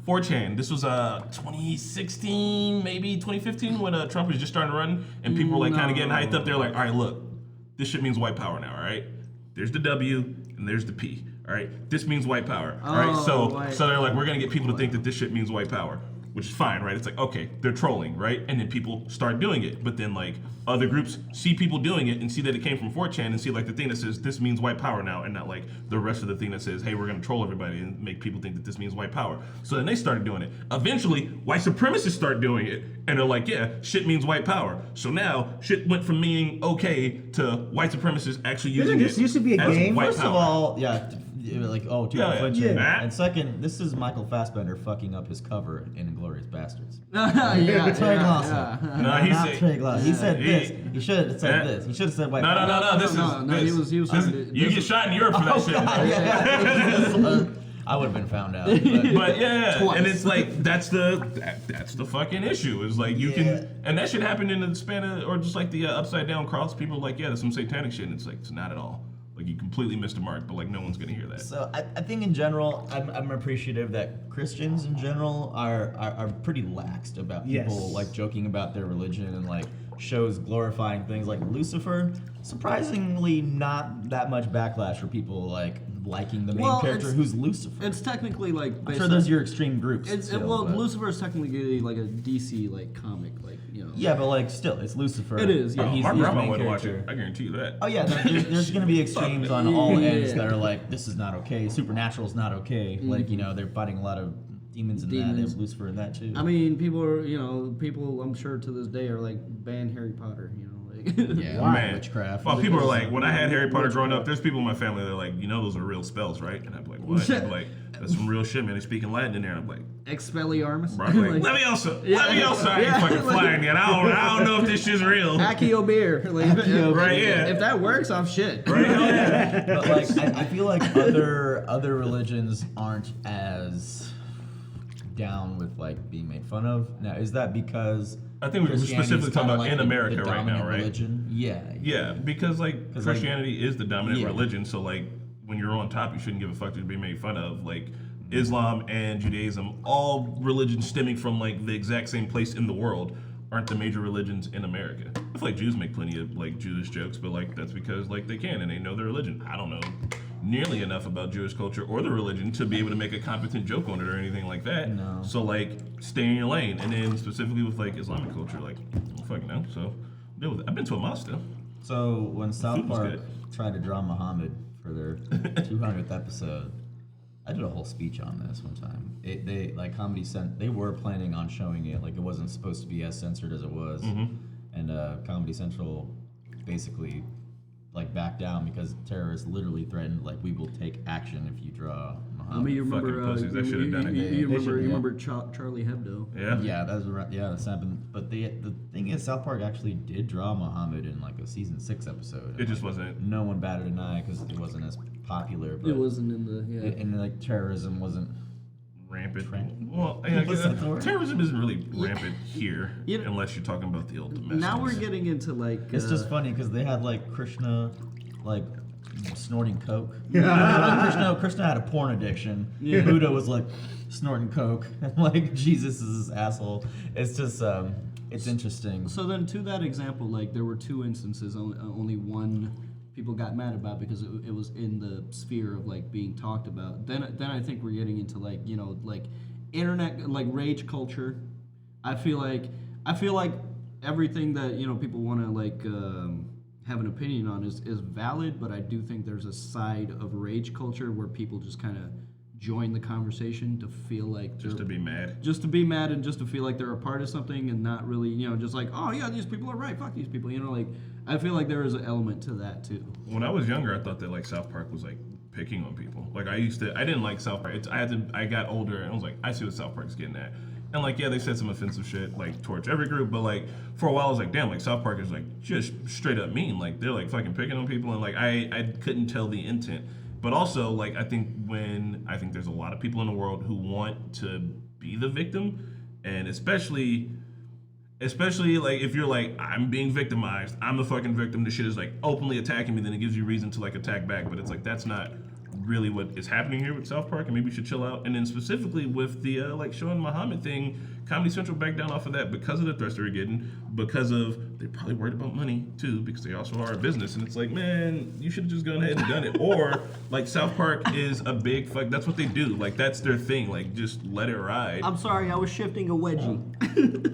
4chan. This was 2016, maybe 2015 when Trump was just starting to run, and people were like kind of getting hyped up. They're like, all right, look, this shit means white power now, all right? there's the W, and there's the P. All right, this means white power. All right, so they're like, we're gonna get people to think that this shit means white power, which is fine, right? It's like, okay, they're trolling, right? And then people start doing it, but then like other groups see people doing it and see that it came from 4chan and see like the thing that says this means white power now, and not like the rest of the thing that says, hey, we're gonna troll everybody and make people think that this means white power. So then they started doing it. Eventually, white supremacists start doing it, and they're like, yeah, shit means white power. So now shit went from meaning okay to white supremacists actually using this it used to be a as game? white First power. of all, yeah, like, oh, too Yeah, flinching. yeah. And second, this is Michael Fassbender fucking up his cover in Inglourious Bastards. yeah, Trey Glosser. yeah. No, he Not said- Trey Glosser. He said He- this. He should have said Yeah. this. He should have said white No, power. this is he was this is- you get shot in Europe for that shit. I would have been found out. But yeah, Twice. and it's like that's the fucking issue. Is like you Yeah. can, and that shit happened in the span of, or just like the upside down cross. People are like, yeah, there's some satanic shit, and it's like it's not at all. Like you completely missed the mark, but like no one's gonna hear that. So I think in general, I'm appreciative that Christians in general are pretty laxed about people Yes. like joking about their religion and like shows glorifying things like Lucifer. Surprisingly, not that much backlash for people like liking the main Well, character it's- who's Lucifer. It's technically like I'm based sure on- there's your extreme groups. It's still, well, but- Lucifer is technically like a DC like comic, like you know. Yeah, but like still, it's Lucifer. It is, yeah. and Oh, he's my the grandma main would watch character. it. I guarantee you that. Oh yeah, there's gonna be extremes on all Yeah. ends that are like, this is not okay. Supernatural's not okay. Like, you know, they're fighting a lot of demons in that. They Demons. have Lucifer in that too. I mean, people are people I'm sure to this day are like ban Harry Potter, you know, like yeah, Man, witchcraft. well, people are like, when I had Harry Potter growing up, there's people in my family that are like, you know, those are real spells, right? And I'm like, what? And I'm like, that's some real shit, man. They're speaking Latin in there. And I'm like, Expelliarmus. bro, I'm like, Leviosa, Leviosa. I ain't Yeah. fucking flying yet. I don't know if this shit's real. Accio beer. Like, Right, yeah. If that works, I'm shit. Right? Hell yeah. But like, I feel like other religions aren't as down with like being made fun of. Now, is that because I think we're Christianity's specifically talking kinda about like in the America right now, dominant right? Religion? Yeah. Yeah, because like 'Cause, like, Christianity is the dominant yeah. religion, so like when you're on top, you shouldn't give a fuck to be made fun of. Like Islam and Judaism, all religions stemming from like the exact same place in the world, aren't the major religions in America. I feel like Jews make plenty of like Jewish jokes, but like that's because like they can and they know their religion. I don't know nearly enough about Jewish culture or the religion to be able to make a competent joke on it or anything like that. No. So like stay in your lane, and then specifically with like Islamic culture, like I don't fucking know. So deal with it. I've been to a mosque though. So when South food was Park good. tried to draw Muhammad for their 200th episode, I did a whole speech on this one time. They like they were planning on showing it, like it wasn't supposed to be as censored as it was, and Comedy Central basically like backed down because terrorists literally threatened like, we will take action if you draw Muhammad. I mean, you remember, Fucking pussies, they should've done it. You They should, remember yeah. Charlie Hebdo? Yeah. Yeah, that's right. Yeah, that's happened. But the thing is, South Park actually did draw Muhammad in like a season 6 episode. It just wasn't. No one batted an eye because it wasn't as popular. But It wasn't in the and like terrorism wasn't. Rampant. Rampant. Well, yeah, What's that word? terrorism isn't really rampant here, You know- unless you're talking about the old domestic. Now we're getting into like. It's just funny because they had like Krishna, like snorting coke. Krishna had a porn addiction. Yeah. Buddha was like snorting coke, and like Jesus is this asshole. It's just it's interesting. So then, to that example, like there were 2 instances. Only one people got mad about because it was in the sphere of like being talked about. Then I think we're getting into like like internet like rage culture. I feel like everything that people want to like have an opinion on is valid, but I do think there's a side of rage culture where people just kind of join the conversation to feel like just to be mad. just to be mad and just to feel like they're a part of something and not really, just like, oh yeah, these people are right, fuck these people, like I feel like there is an element to that too. When I was younger, I thought that like South Park was like picking on people. Like I didn't like South Park. I got older and I was like, I see what South Park's getting at. And like, yeah, they said some offensive shit like towards every group, but like for a while I was like, damn, like South Park is like just straight up mean. Like they're like fucking picking on people, and like I couldn't tell the intent. But also like I think there's a lot of people in the world who want to be the victim, and especially like if you're like, I'm being victimized, I'm the fucking victim, this shit is like openly attacking me, then it gives you reason to like attack back. But it's like that's not really what is happening here with South Park, and maybe we should chill out. And then specifically with the like Sean Muhammad thing, Comedy Central backed down off of that because of the threats they were getting, because of they're probably worried about money too, because they also are a business. And it's like, man, you should have just gone ahead and done it. Or like South Park is a big fuck. That's what they do. Like that's their thing. Like just let it ride. I'm sorry, I was shifting a wedgie.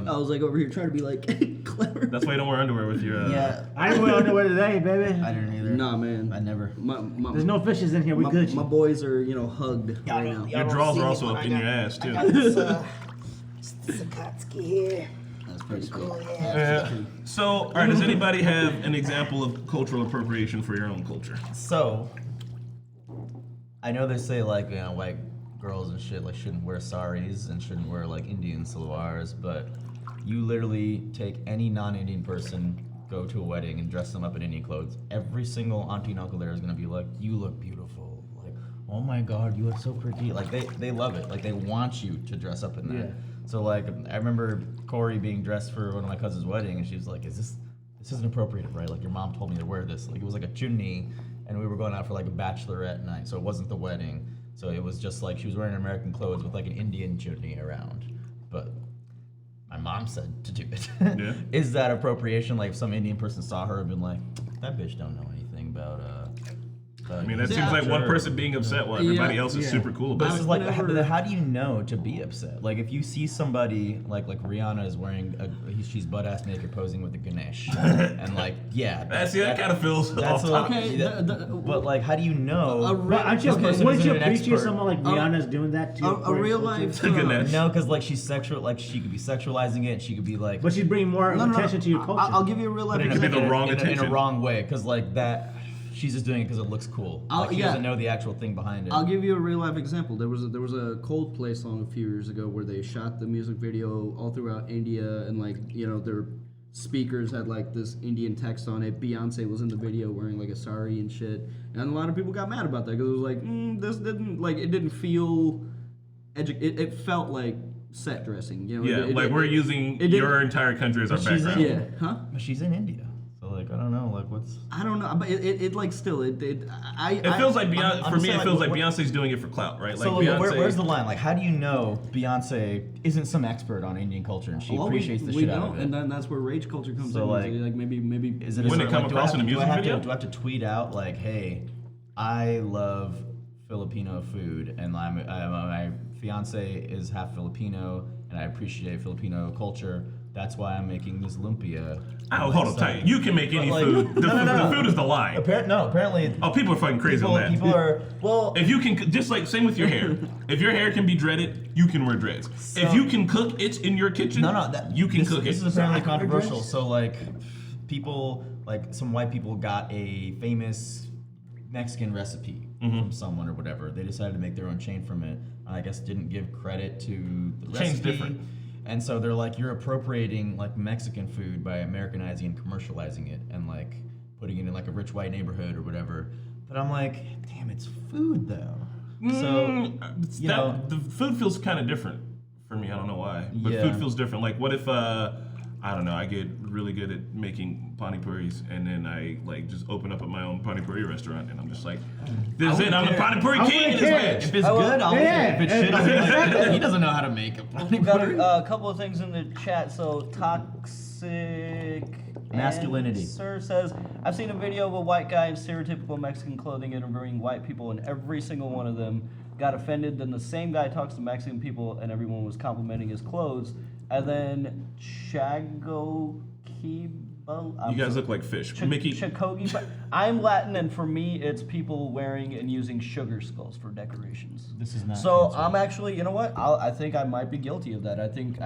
I was like over here trying to be like clever. That's why you don't wear underwear with your. Yeah, I didn't wear underwear today, baby. I didn't either. Nah, man. I never. There's no fishes in here. We good. My boys are, hugged right now. Your drawers are also up in your ass too. Sakatsuki here. That's pretty sweet. Yeah. So, all right. Does anybody have an example of cultural appropriation for your own culture? So, I know they say like white girls and shit like shouldn't wear saris and shouldn't wear like Indian salwars, but you literally take any non-Indian person, go to a wedding and dress them up in Indian clothes. Every single auntie and uncle there is gonna be like, "You look beautiful." Like, "Oh my God, you look so pretty." Like they love it. Like they want you to dress up in that. Yeah. So like I remember Corey being dressed for one of my cousin's wedding, and she was like, this isn't appropriate, right? Like your mom told me to wear this." Like it was like a chunni, and we were going out for like a bachelorette night, so it wasn't the wedding. So it was just like she was wearing American clothes with like an Indian chunni around. But my mom said to do it. Yeah. Is that appropriation? Like if some Indian person saw her and been like, "That bitch don't know anything about I mean, that seems like one person being upset while everybody else is super cool But about it's it. like, never- how do you know to be upset? Like, if you see somebody like Rihanna is wearing, she's butt ass naked posing with a Ganesh, and like, yeah, That kind of feels that's off a, topic. Okay, but like, how do you know? But aren't you, person wouldn't isn't you an appreciate expert. someone like Rihanna's doing that to a real life. Ganesh. No, because like she's sexual, like she could be sexualizing it. She could be like, But she's bringing more attention to your culture. I'll give you a real life but in a, example. the wrong in a attention. wrong way, because like that, she's just doing it because it looks cool. Like she doesn't know the actual thing behind it. I'll give you a real life example. There was a Coldplay song a few years ago where they shot the music video all throughout India, and like their speakers had like this Indian text on it. Beyonce was in the video wearing like a sari and shit, and a lot of people got mad about that because it was like this didn't feel it felt like set dressing. We're using your entire country as our she's background. Yeah, huh? But she's in India, so like I don't know, like what's. I don't know, but it like still it Feels like Beyonce. For me, it feels like Beyonce's doing it for clout, right? Like So Beyonce. where's the line? Like, how do you know Beyonce isn't some expert on Indian culture and she appreciates the shit out of it? and then that's where rage culture comes So, in. like, maybe Is it Wouldn't it a come across in a music video? Do I have to tweet out like, "Hey, I love Filipino food, and my fiance is half Filipino, and I appreciate Filipino culture. That's why I'm making this lumpia." Oh, hold on tight. You can make any like- food. No. The food is the line. Apparently. Oh, people are fucking crazy on that. People are well. If you can, just like same with your hair. If your hair can be dreaded, you can wear dreads. If you can cook, it's in your kitchen. You can cook This it. is apparently controversial. So like, people like some white people got a famous Mexican recipe from someone or whatever. They decided to make their own chain from it. And I guess didn't give credit to the Chain's recipe. different. And so they're like, you're appropriating like Mexican food by Americanizing and commercializing it and like putting it in like a rich white neighborhood or whatever. But I'm like, damn, it's food though. So you know, the food feels kind of different for me. I don't know why, but Yeah. food feels different. Like, what if I don't know, I get really good at making pani puris, and then I like just open up my own pani puri restaurant, and I'm just like, this is it. I'm the pani puri king in this bitch. if it's good, I'll Yeah. eat it. If it's shit, like, he doesn't know how to make a We got a couple of things in the chat. So toxic Masculinity. Sir says, I've seen a video of a white guy in stereotypical Mexican clothing interviewing white people, and every single one of them got offended. Then the same guy talks to Mexican people, and everyone was complimenting his clothes. And then Chago Kibo. You guys look like fish. Mickey. Chakogi, but I'm Latin, and for me, it's people wearing and using sugar skulls for decorations. This is not So canceled. I'm actually, you know what? I think I might be guilty of that. I think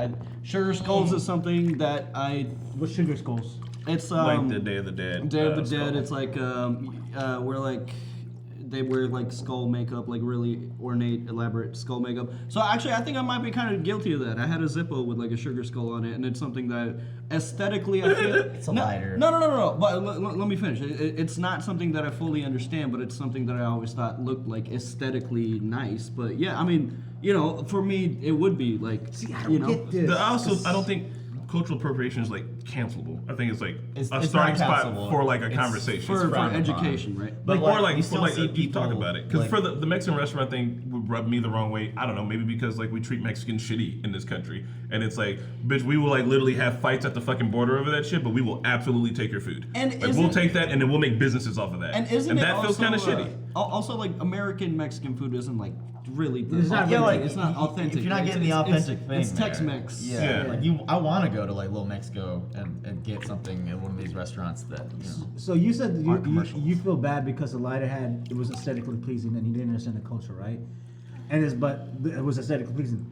sugar skulls is something that What sugar skulls? it's Like the Day of the Dead. Day of the skull. Dead. It's like where like they wear like skull makeup, like really ornate, elaborate skull makeup. So actually, I think I might be kind of guilty of that. I had a Zippo with like a sugar skull on it, and it's something that aesthetically I feel. It's a lighter. No. But let me finish. It's not something that I fully understand, but it's something that I always thought looked like aesthetically nice. But yeah, I mean, for me, it would be like, See, I don't get this. I don't think cultural appropriation is like cancelable. I think it's like It's a not starting spot cancelable. for like a It's conversation. For frowned upon. education, right? But Or like you for still like see you people talk about it because like- for the Mexican restaurant thing would rub me the wrong way. I don't know, maybe because like we treat Mexicans shitty in this country, and it's like, bitch, we will like literally have fights at the fucking border over that shit, but we will absolutely take your food. And like, we'll isn't- take that, and then we'll make businesses off of that. And isn't it that feels also, kind of shitty. Also, like American Mexican food isn't like really. It's not Yeah, really- like it's not authentic. If you're not right? getting the It's- authentic thing, it's there. Tex-Mex. Yeah, Yeah. like I want to go to like Little Mexico and get something in one of these restaurants that So you said that Aren't commercials. you feel bad because the lighter had it was aesthetically pleasing and you didn't understand the culture, right? And it was aesthetically pleasing.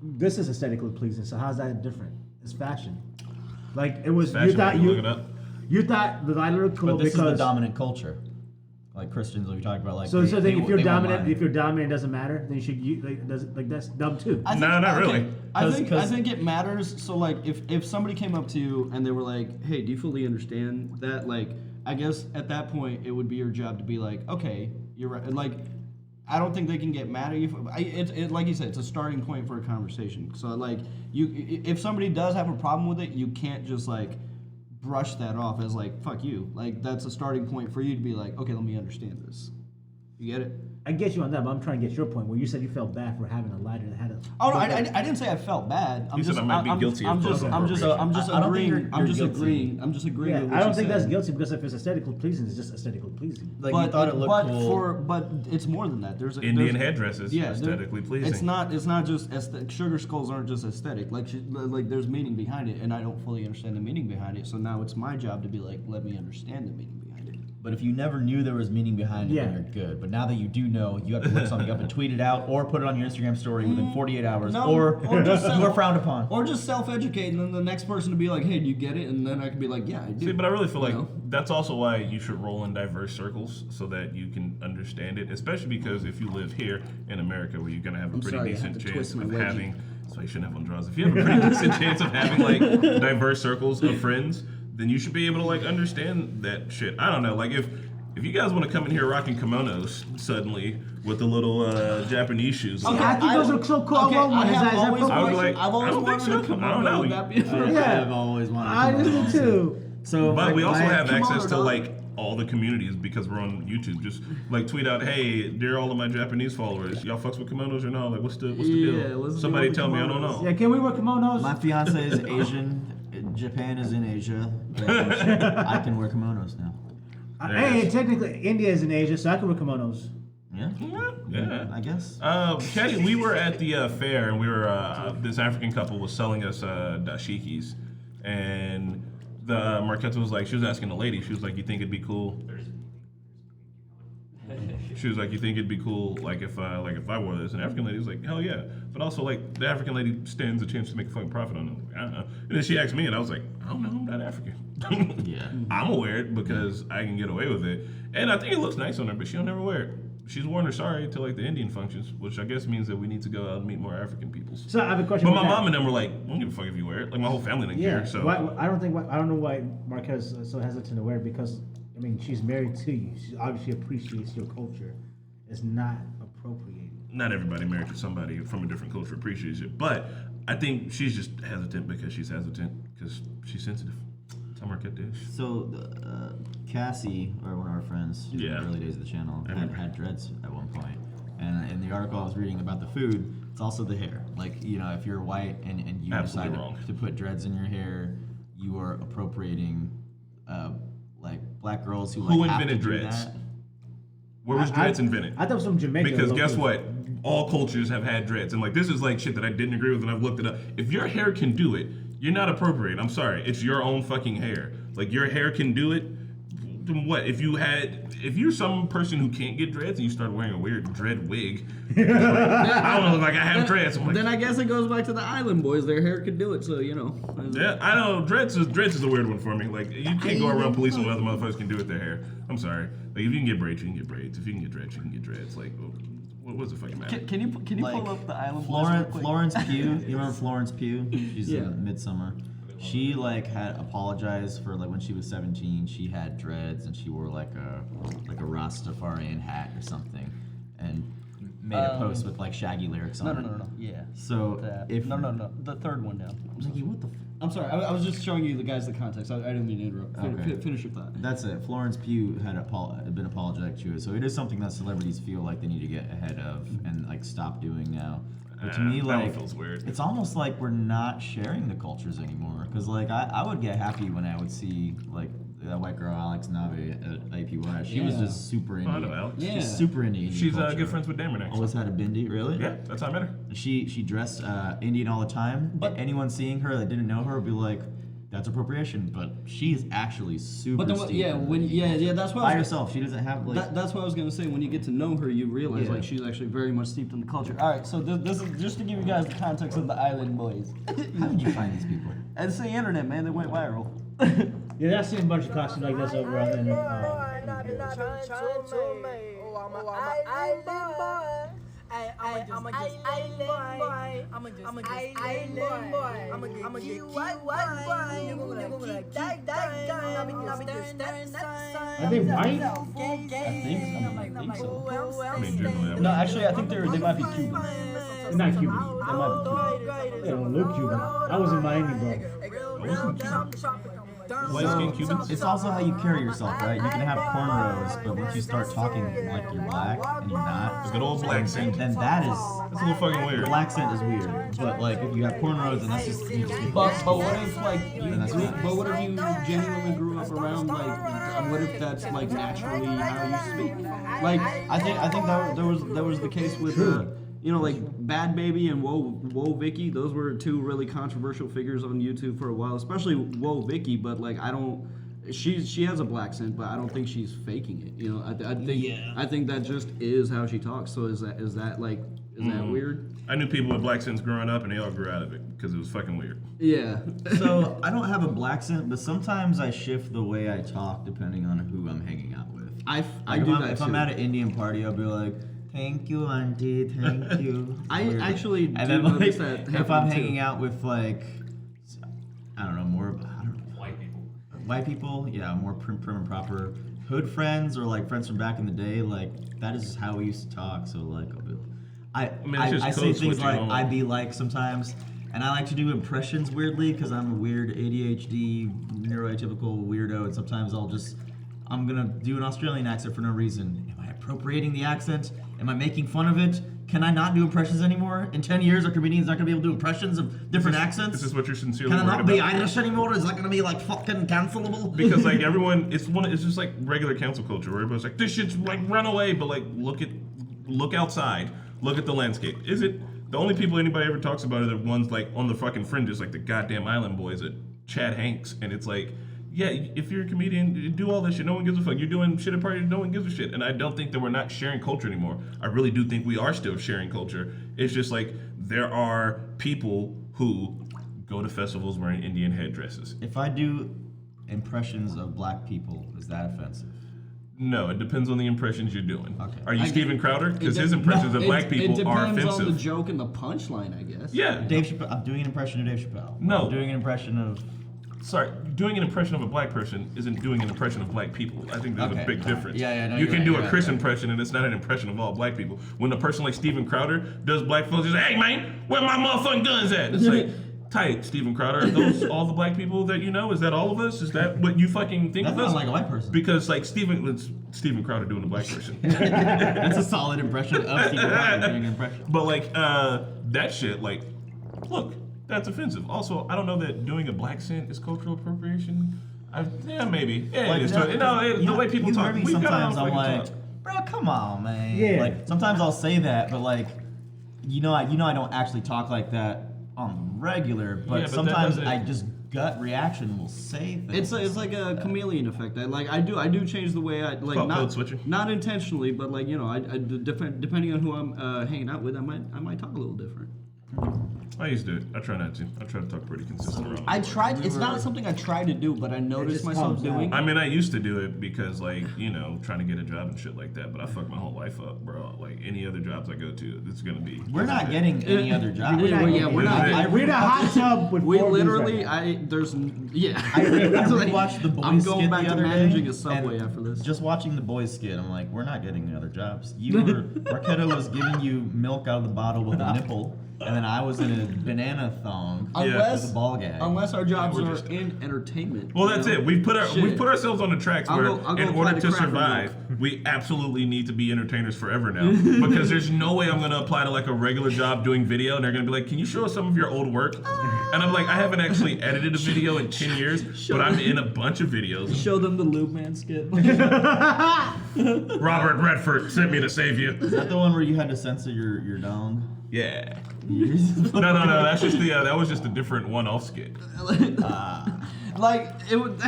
This is aesthetically pleasing. So how's that different? It's fashion. Like it was. Fashion, you thought look it up. you thought the lighter looked cool But this because is the dominant culture. Like Christians, we talked about, like So then if you're they won't dominant, mind. if you're dominant, it doesn't matter. Then you should that's dumb too. I think, No, not really. I think 'Cause- it matters. So like if somebody came up to you and they were like, "Hey, do you fully understand that?" Like I guess at that point it would be your job to be like, "Okay, you're right." And, like I don't think they can get mad at you. It like you said, it's a starting point for a conversation. So like if somebody does have a problem with it, you can't just like brush that off as like fuck you. Like that's a starting point for you to be like, "Okay, let me understand this." You get it? I get you on that, but I'm trying to get your point where you said you felt bad for having a lighter that had a. Oh no, I didn't say I felt bad. I'm You said just, I might be I'm, guilty I'm of just, cultural I'm just, appropriation. I'm just I don't think agreeing. I'm you're just guilty. agreeing. I'm just agreeing. Yeah, with what I don't you think that's said. guilty because if it's aesthetically pleasing, it's just aesthetically pleasing. Like you thought it looked cool. But it's more than that. There's Indian there's, headdresses, yeah, aesthetically pleasing. It's not just aesthetic. Sugar skulls aren't just aesthetic. Like there's meaning behind it, and I don't fully understand the meaning behind it. So now it's my job to be like, let me understand the meaning behind it. But if you never knew there was meaning behind it, then Yeah. you're good. But now that you do know, you have to look something up and tweet it out, or put it on your Instagram story within 48 hours, No, or just you are frowned upon. Or just self-educate, and then the next person to be like, hey, do you get it? And then I can be like, yeah, I do. See, but I really feel like You know? that's also why you should roll in diverse circles so that you can understand it. Especially because if you live here in America, where you're gonna have a pretty sorry, I had decent to chance twist my of wedgie. having. That's why you shouldn't have on draws. If you have a pretty decent chance of having like diverse circles of friends, then you should be able to like understand that shit. I don't know, like if you guys want to come in here rocking kimonos suddenly with the little Japanese shoes, on, Okay, I think those are so cool. Okay, Well, I is have that always I would wanted, like- I've I always don't think wanted so. a kimono. I don't know. Would that be Yeah. I've always wanted. I to do too. So, but we also have kimono access to dog. like all the communities because we're on YouTube. Just like tweet out, "Hey, dear all of my Japanese followers, y'all fucks with kimonos or no? Like, what's the Yeah, deal? let's do Somebody all the tell me, I don't kimonos. know." Yeah, can we wear kimonos? my fiance is Asian. Japan is in Asia. and I can wear kimonos now. Hey, technically, India is in Asia, so I can wear kimonos. Yeah, Yeah. I guess. Kenny, we were at the fair and we were this African couple was selling us dashikis, and the Marquetta was like, she was asking the lady, she was like, "You think it'd be cool?" She was like, "You think it'd be cool, like if I wore this?" And the African lady was like, "Hell yeah!" But also, like, the African lady stands a chance to make a fucking profit on them. Like, I don't know. And then she asked me, and I was like, "I don't know, I'm not African." Yeah. I'm gonna wear it because I can get away with it, and I think it looks nice on her, but she'll never wear it. She's worn her sari to like the Indian functions, which I guess means that we need to go out and meet more African peoples. So I have a question. But with my that. mom and them were like, "I don't give a fuck if you wear it." Like my whole family didn't Yeah. care. So I don't know why Marquez is so hesitant to wear it because I mean she's married to you. She obviously appreciates your culture. It's not appropriating. not everybody married to somebody from a different culture appreciates it, but I think she's just hesitant because she's sensitive. Tell Marquette dish. So, Cassie, or one of our friends, in Yeah. the early days of the channel, I remember. had dreads at one point. And in the article I was reading about the food, it's also the hair. Like, you know, if you're white and you Absolutely decide wrong. to put dreads in your hair, you are appropriating, like, black girls who, like, Who have to invented do dreads? that. Where was dreads invented? I thought it was from Jamaica. Because guess locally. what? All cultures have had dreads. And like this is like shit that I didn't agree with and I've looked it up. If your hair can do it, you're not appropriate. I'm sorry. It's your own fucking hair. Like your hair can do it. Then what? If you're some person who can't get dreads and you start wearing a weird dread wig, I don't know, like I have dreads. I'm like, Then I guess it goes back to the Island Boys. Their hair could do it, so you know. yeah, I know. Dreads is a weird one for me. Like you can't go around policing what other motherfuckers can do with their hair. I'm sorry. Like if you can get braids, you can get braids. If you can get dreads, you can get dreads. Like what was the fucking matter? Can you Like, pull up the Island Boys? real quick? Florence Pugh, you remember Florence Pugh? She's Yeah. in Midsummer. She like had apologized for like when she was 17, she had dreads and she wore like a Rastafarian hat or something. And made a post with like Shaggy lyrics on it. No. Yeah. So That. if No. The third one down. Mickey, what the? I'm sorry. I was just showing you the guys the context. I didn't mean to interrupt. Okay. Finish your thought. That's it. Florence Pugh had been apologetic to it, so it is something that celebrities feel like they need to get ahead of and like stop doing now. But to me, that one like, feels weird. it's almost like we're not sharing the cultures anymore. Because like I would get happy when I would see like that white girl Alex Nave at APY. She was Yeah. just super into. I know Alex. Yeah. She's super into Indian She's culture. good friends with Dameron, actually. Always had a bindi, really? Yeah, that's how I met her. She dressed Indian all the time. But- anyone seeing her that didn't know her would be like, "That's appropriation." But she is actually super. But then, steeped yeah, in when Indian culture. that's what by I was, herself, she doesn't have like. that's what I was gonna say. When you get to know her, you realize Yeah. like she's actually very much steeped in the culture. All right, so this is just to give you guys the context of the Island Boys. How did you find these people? It's the internet, man. They went viral. Yeah, I've seen a bunch of costumes like this over on the internet. Are they white? I think so. I mean, generally, No, actually, I think they might be Cuban. They're not Cuban. They might be Cuban. They don't look Cuban. I was in Miami, bro. Light skinned Cubans. It's also how you carry yourself, right? You can have cornrows, but once you start talking like you're black and you're not, Good old black scent. then that is That's a little fucking weird. black scent is weird. But like if you have cornrows, then that's just you just be But what if like you Then that's fine. but what if you genuinely grew up around like what if that's like naturally how you speak? Like I think that there was the case with you know like Bad Baby and Whoa Vicky. Those were two really controversial figures on YouTube for a while, especially Whoa Vicky. But like I don't. She has a black scent, but I don't think she's faking it. You know, I think that just is how she talks. So is that that weird? I knew people with black scents growing up, and they all grew out of it because it was fucking weird. Yeah. So I don't have a black scent, but sometimes I shift the way I talk depending on who I'm hanging out with. I Like do if, that if too. I'm at an Indian party, I'll be like, "Thank you, auntie. Thank you." I Weird. actually do and then notice like, that if I'm happening, too. hanging out with like, I don't know, white people, yeah, more prim and proper. Hood friends or like friends from back in the day, like that is how we used to talk. So like, mean, it's just I say code things switching like almost. I be like sometimes, and I like to do impressions weirdly because I'm a weird ADHD neuroatypical weirdo, and sometimes I'm gonna do an Australian accent for no reason. Am I appropriating the accent? Am I making fun of it? Can I not do impressions anymore? In 10 years, are comedians not gonna be able to do impressions of different accents? Is this what you're sincerely Can I worried not be about? Irish anymore? Is that gonna be like fucking cancelable? Because like everyone, it's just like regular cancel culture where everybody's like, this shit's like run away, but like look outside, look at the landscape. Is it the only people anybody ever talks about are the ones like on the fucking fringes, like the goddamn Island Boys at Chad Hanks, and it's like, yeah, if you're a comedian, do all this shit. No one gives a fuck. You're doing shit at parties. No one gives a shit. And I don't think that we're not sharing culture anymore. I really do think we are still sharing culture. It's just like there are people who go to festivals wearing Indian headdresses. If I do impressions of black people, is that offensive? No, it depends on the impressions you're doing. Okay. Are you Steven Crowder? Because his impressions of black people are It depends on the offensive. joke and the punchline, I guess. Yeah. Dave Chappelle. I'm doing an impression of Dave Chappelle. No. I'm doing an impression of. Sorry, doing an impression of a black person isn't doing an impression of black people. I think there's a Okay. big difference. Yeah, no, you you're can right, do you're a right, Chris right. impression, and it's not an impression of all black people. When a person like Steven Crowder does black folks, he's like, hey man, where my motherfucking guns at? It's like, tight, Steven Crowder. Are those all the black people that you know? Is that all of us? Is that what you fucking think That of us? sounds like a white person. Because like it's Steven Crowder doing a black person. That's a solid impression of Steven Crowder doing an impression. But like that shit, like, look, that's offensive. Also, I don't know that doing a black scent is cultural appropriation. Yeah, maybe. Yeah, Like, it is. The way people you talk. heard me we've got sometimes our I'm fucking like, talk. bro, come on, man. Yeah. Like sometimes I'll say that, but like, I don't actually talk like that on the regular. But, Yeah, but that sometimes doesn't- I just gut reaction will say things. It's like a chameleon effect. I do change the way I like called not code switching. not intentionally, but like I depending on who I'm hanging out with, I might talk a little different. I used to do it. I try not to. I try to talk pretty consistent around. I tried. It's not something I tried to do, but I noticed just myself comes out. doing. I mean, I used to do it because, like, you know, trying to get a job and shit like that. But I fucked my whole life up, bro. Like any other jobs I go to, it's gonna be. We're not getting any other jobs. Yeah, we're not. Yeah. We're in a hot tub with We four dudes literally, right now. there's, yeah. I rewatched the boys I'm skit going back the to other managing day, a Subway and after this. Just watching the boys skit, I'm like, we're not getting any other jobs. Marquetta was giving you milk out of the bottle with a nipple, and then I was in a banana thong Unless, with a ball gag. unless our jobs we're are just- in entertainment. Well, you that's know? it. We put Shit. ourselves on the tracks I'll where, go in apply order to to Cracker survive, we absolutely need to be entertainers forever now. Because there's no way I'm gonna apply to like a regular job doing video, and they're gonna be like, "Can you show us some of your old work?" And I'm like, I haven't actually edited a video in 10 years, but I'm in a bunch of videos. Show them the Lube Man skit. Robert Redford sent me to save you. Is that the one where you had to censor your dong? Yeah. No. That's just the that was just a different one-off skit. Like it would.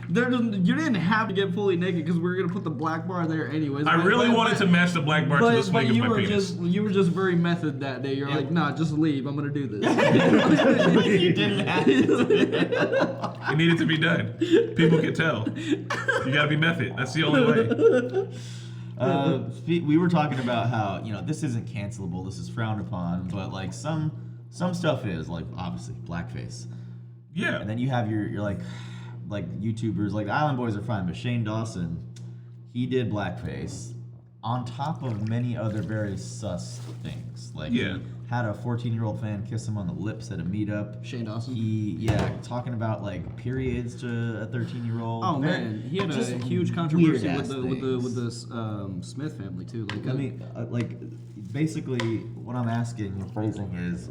You didn't have to get fully naked because we were gonna put the black bar there anyways. I really wanted to match the black bar to the swing of you my were penis. you were just very method that day. You're like, nah, just leave. I'm gonna do this. You didn't have to. It needed to be done. People can tell. You gotta be method. That's the only way. We were talking about how, you know, this isn't cancelable, this is frowned upon, but like some stuff is, like obviously blackface. Yeah. And then you have your like YouTubers, like the Island Boys are fine, but Shane Dawson, he did blackface on top of many other very sus things. Like Yeah. he had a 14-year-old fan kiss him on the lips at a meetup. Shane Dawson. Talking about like periods to a 13-year-old. Oh man, he had a Just huge controversy weird-ass with things. the Smith family too. Like, I mean, like, basically, what I'm asking and phrasing is,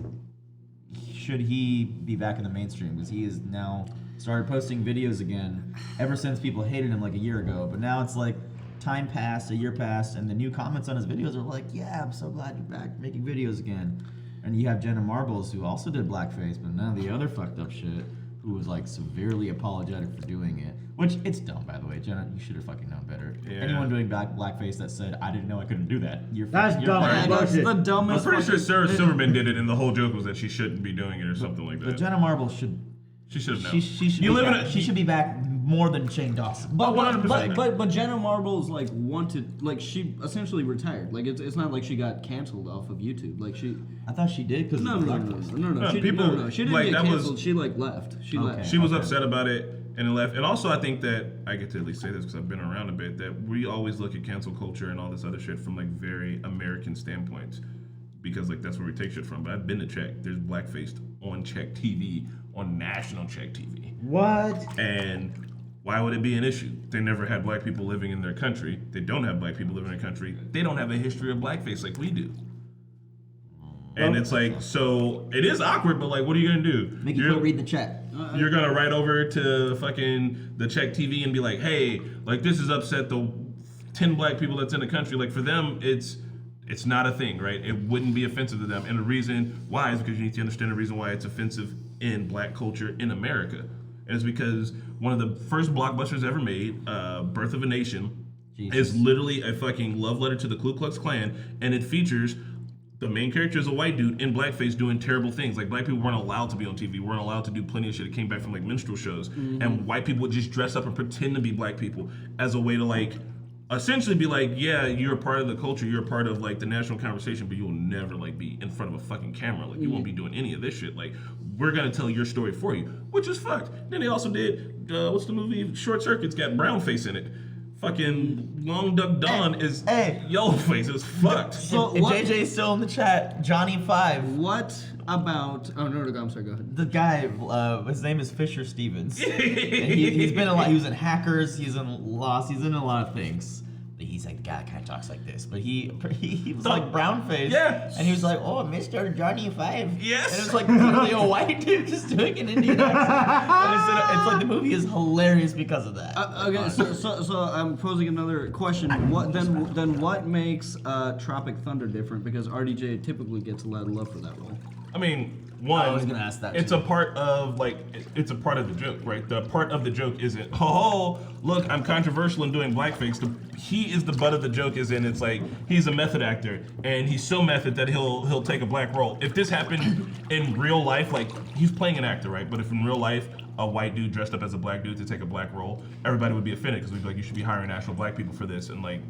should he be back in the mainstream? Because he has now started posting videos again ever since people hated him like a year ago. But now it's like, time passed, a year passed, and the new comments on his videos are like, yeah, I'm so glad you're back making videos again. And you have Jenna Marbles, who also did blackface, but none of the other fucked up shit, who was like severely apologetic for doing it. Which, it's dumb, by the way. Jenna, you should have fucking known better. Yeah. Anyone doing blackface that said, I didn't know I couldn't do that, That's dumb. yeah, that's bullshit. the I'm dumbest. pretty sure fucking- Sarah Silverman did it, and the whole joke was that she shouldn't be doing it or something like But that. Jenna Marbles should. She should have known. She should. You be live in back. a. She should be back more than Shane Dawson. But 100%. but Jenna Marbles like wanted, like, she essentially retired. Like it's not like she got canceled off of YouTube. Like she I thought she did because no. No, She people- she didn't like, get that was- canceled. She like left. She Okay. left. She was upset about it and left. And also, I think that I get to at least say this because I've been around a bit. That we always look at cancel culture and all this other shit from like very American standpoints, because like that's where we take shit from. But I've been to Czech. There's blackfaced on Czech TV, on national Czech TV. What? And why would it be an issue? They never had black people living in their country. They don't have black people living in their country. They don't have a history of blackface like we do. And it's like, so it is awkward, but like, what are you gonna do? Make you You're- go read the chat. You're gonna write over to fucking the Czech TV and be like, hey, like this has upset the 10 black people that's in the country. Like for them, it's not a thing, right? It wouldn't be offensive to them. And the reason why is because you need to understand the reason why it's offensive in black culture in America. And it's because one of the first blockbusters ever made, Birth of a Nation, is literally a fucking love letter to the Ku Klux Klan, and it features the main character is a white dude in blackface doing terrible things. Like black people weren't allowed to be on TV, weren't allowed to do plenty of shit. It came back from like minstrel shows, and white people would just dress up and pretend to be black people as a way to like essentially be like, yeah, you're a part of the culture, you're a part of like the national conversation, but you'll never like be in front of a fucking camera. Like you won't be doing any of this shit. Like we're gonna tell your story for you, which is fucked. Then they also did what's the movie Short Circuit's got brown face in it. Fucking Long Duck Dawn is yellow face. It was fucked. So And what, JJ's still in the chat. Johnny5. what about? Oh no, I'm sorry. Go ahead. The guy, his name is Fisher Stevens. And he's been a lot. He was in Hackers. He's in Lost. He's in a lot of things. But he's like the guy that kind of talks like this. But he was like brown face. Yeah. And he was like, oh, Mr. Johnny5. Yes. And it was like literally a white dude just doing an Indian accent. And it's like the movie is hilarious because of that. Okay, so I'm posing another question. What then? What makes Tropic Thunder different? Because RDJ typically gets a lot of love for that role. I mean, one. I was gonna ask that, It's too. a part of it's a part of the joke, right? The part of the joke isn't, oh, look, I'm controversial and doing blackface. He is the butt of the joke. Is in it's like he's a method actor and he's so method that he'll take a black role. If this happened in real life, like he's playing an actor, right? But if in real life a white dude dressed up as a black dude to take a black role, everybody would be offended because we'd be like, you should be hiring actual black people for this, and like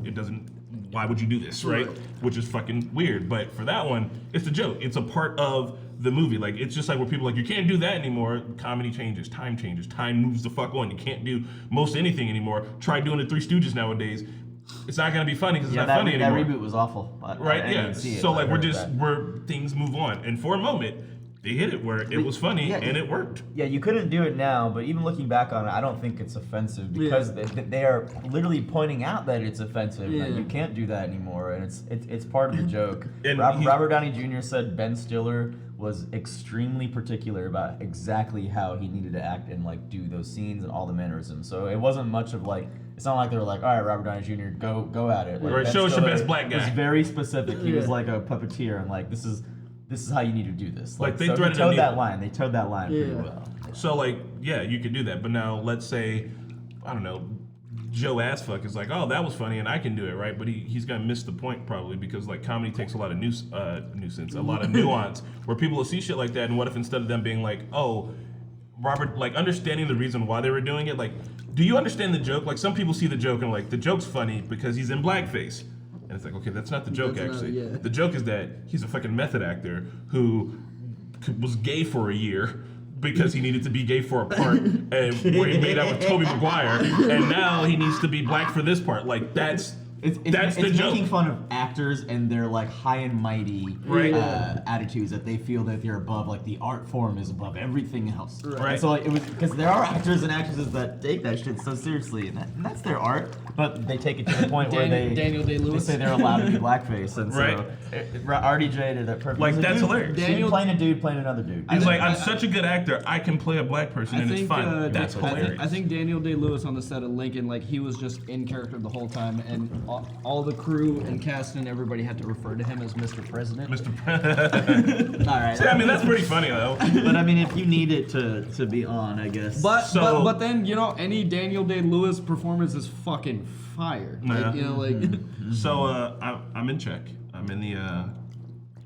it doesn't. Why would you do this, right? Which is fucking weird. But for that one, it's a joke. It's a part of the movie. Like it's just like where people are like, you can't do that anymore. Comedy changes, time moves the fuck on. You can't do most anything anymore. Try doing the Three Stooges nowadays. It's not gonna be funny because it's not funny that anymore. reboot was awful. Right? I Yeah. didn't see it, So but like I heard that. where things move on, and for a moment, they hit it where it was funny Yeah. and it worked. Yeah, you couldn't do it now, but even looking back on it, I don't think it's offensive because they are literally pointing out that it's offensive. That you can't do that anymore, and it's part of the joke. And Robert Downey Jr. said Ben Stiller was extremely particular about exactly how he needed to act and like do those scenes and all the mannerisms. So it wasn't much of like, it's not like they were like, all right, Robert Downey Jr., go at it. Like, Right, Ben show us your Stiller best black guy. was very specific. He was like a puppeteer and like, this is how you need to do this. Like, they so threaded he a towed needle. that line. They towed that line pretty well. So like, yeah, you could do that. But now let's say, I don't know, Joe Assfuck is like, oh, that was funny and I can do it, right? But he's gonna miss the point probably because like comedy takes a lot of nuisance, a lot of nuance, where people will see shit like that. And what if instead of them being like, oh, Robert, like understanding the reason why they were doing it, like, do you understand the joke? Like some people see the joke and like, the joke's funny because he's in blackface. And it's like, okay, that's not the joke That's not- actually. yeah. The joke is that he's a fucking method actor who was gay for a year because he needed to be gay for a part and where he made out with Tobey Maguire, and now he needs to be black for this part. Like that's the joke. Making fun of actors and their like high and mighty Right. attitudes that they feel that they're above, like the art form is above everything else. Right. And so like, it was because there are actors and actresses that take that shit so seriously, and that's their art, but they take it to the point where Daniel they Day-Lewis. say they're allowed to be blackface, and Right. so RDJ did that perfectly. Like, He's a that's dude- hilarious. Dude playing a dude playing another dude. He's like, I'm such a good actor, I can play a black person, and it's fine. That's hilarious. I think Daniel Day-Lewis on the set of Lincoln, like he was just in character the whole time, and all the crew and cast and everybody had to refer to him as Mr. President. All right. I mean, that's pretty funny though. But I mean, if you need it to be on, I guess. But then any Daniel Day-Lewis performance is fucking fire. Like, Yeah. So I'm in check. I'm in the